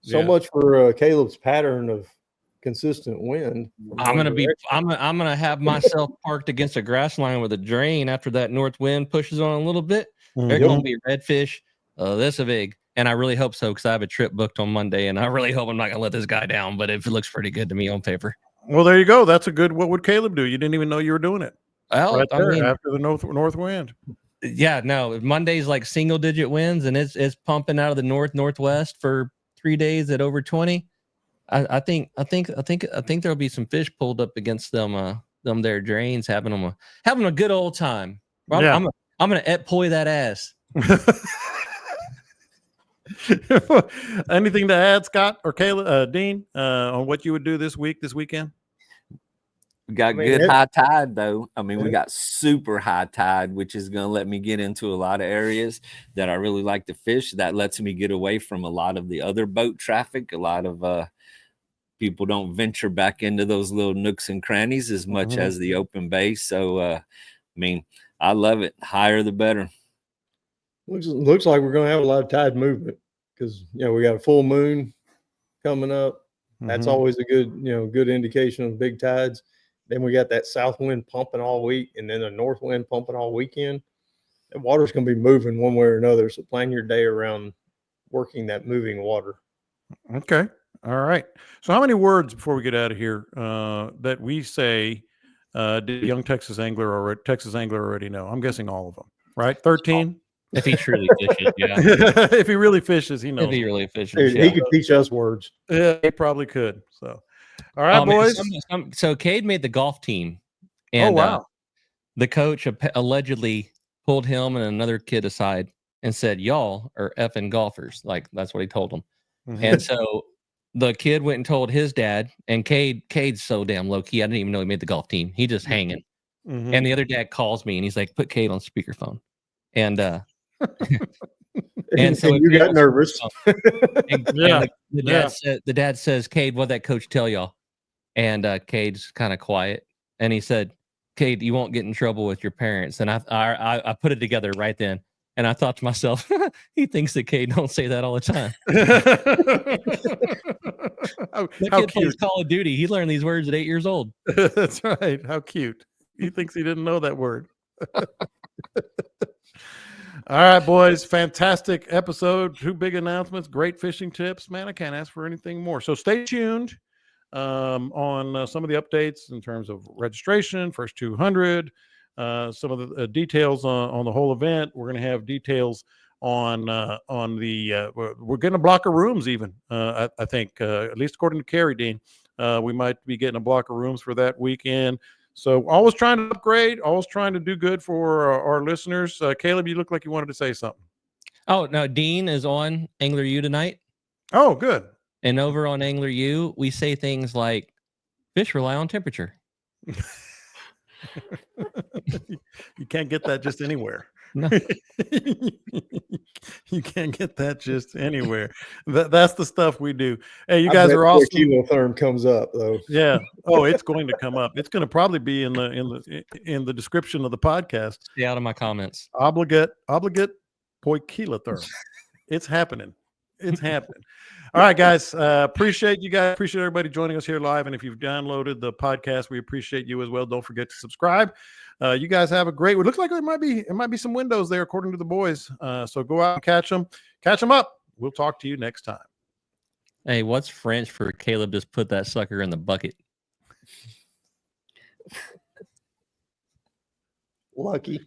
S3: So much for Caleb's pattern of consistent wind.
S4: I'm gonna have myself parked against a grass line with a drain after that north wind pushes on a little bit. They're gonna be redfish this big. And I really hope so, because I have a trip booked on Monday, and I really hope I'm not gonna let this guy down. But it looks pretty good to me on paper.
S1: Well, there you go. That's a good. What would Caleb do? You didn't even know you were doing it.
S4: Well,
S1: I mean, after the north wind.
S4: Yeah, no. Monday's like single digit winds, and it's pumping out of the northwest for 3 days at over 20. I think there'll be some fish pulled up against them their drains, having a good old time. I'm gonna poi that ass.
S1: Anything to add, Scott or Caleb, Dean, on what you would do this weekend?
S2: We got good high tide, though. I mean, we got super high tide, which is going to let me get into a lot of areas that I really like to fish. That lets me get away from a lot of the other boat traffic. A lot of people don't venture back into those little nooks and crannies as much as the open bay. So, I mean, I love it. Higher the better.
S3: Looks like we're going to have a lot of tide movement because, we got a full moon coming up. That's always a good indication of big tides. Then we got that south wind pumping all week, and then a north wind pumping all weekend. The water's going to be moving one way or another. So plan your day around working that moving water.
S1: Okay. All right. So how many words before we get out of here that we say did young Texas angler already know? I'm guessing all of them, right? 13.
S4: If he truly fishes, yeah.
S1: If he really fishes, he knows.
S4: If he really fishes,
S3: he could teach us words.
S1: Yeah, he probably could. So, all right, boys.
S4: So Cade made the golf team, and the coach allegedly pulled him and another kid aside and said, "Y'all are effing golfers." Like that's what he told them. And so the kid went and told his dad, and Cade's so damn low key. I didn't even know he made the golf team. He just hanging. And the other dad calls me and he's like, "Put Cade on speakerphone." And and so
S3: you got nervous.
S4: The dad says, "Cade, what'd that coach tell y'all?" And Cade's kind of quiet, and he said, "Cade, you won't get in trouble with your parents." And I put it together right then, And I thought to myself, he thinks that Cade don't say that all the time. That
S1: How
S4: kid plays
S1: cute.
S4: Call of Duty. He learned these words at 8 years old.
S1: That's right. How cute. He thinks he didn't know that word. All right, boys. Fantastic episode. 2 big announcements. Great fishing tips. Man, I can't ask for anything more. So stay tuned on some of the updates in terms of registration, first 200, some of the details on the whole event. We're going to have details on the we're getting a block of rooms even. I think at least according to Carrie Dean, we might be getting a block of rooms for that weekend. So always trying to upgrade, always trying to do good for our listeners. Caleb, you look like you wanted to say something.
S4: Oh, no, Dean is on Angler U tonight.
S1: Oh, good.
S4: And over on Angler U, we say things like fish rely on temperature.
S1: You can't get that just anywhere.
S4: No.
S1: You can't get that just anywhere. That's the stuff we do. Hey, you
S3: I
S1: guys
S3: bet
S1: are awesome.
S3: Kilotherm comes up though.
S1: Yeah. Oh, it's going to come up. It's going to probably be in the description of the podcast.
S4: Stay out of my comments.
S1: Obligate poikilotherm. It's happening. It's happening. All right, guys. Appreciate you guys. Appreciate everybody joining us here live. And if you've downloaded the podcast, we appreciate you as well. Don't forget to subscribe. You guys have a great. It looks like it might be some windows there, according to the boys. So go out and catch them up. We'll talk to you next time.
S4: Hey, what's French for Caleb just put that sucker in the bucket?
S3: Lucky.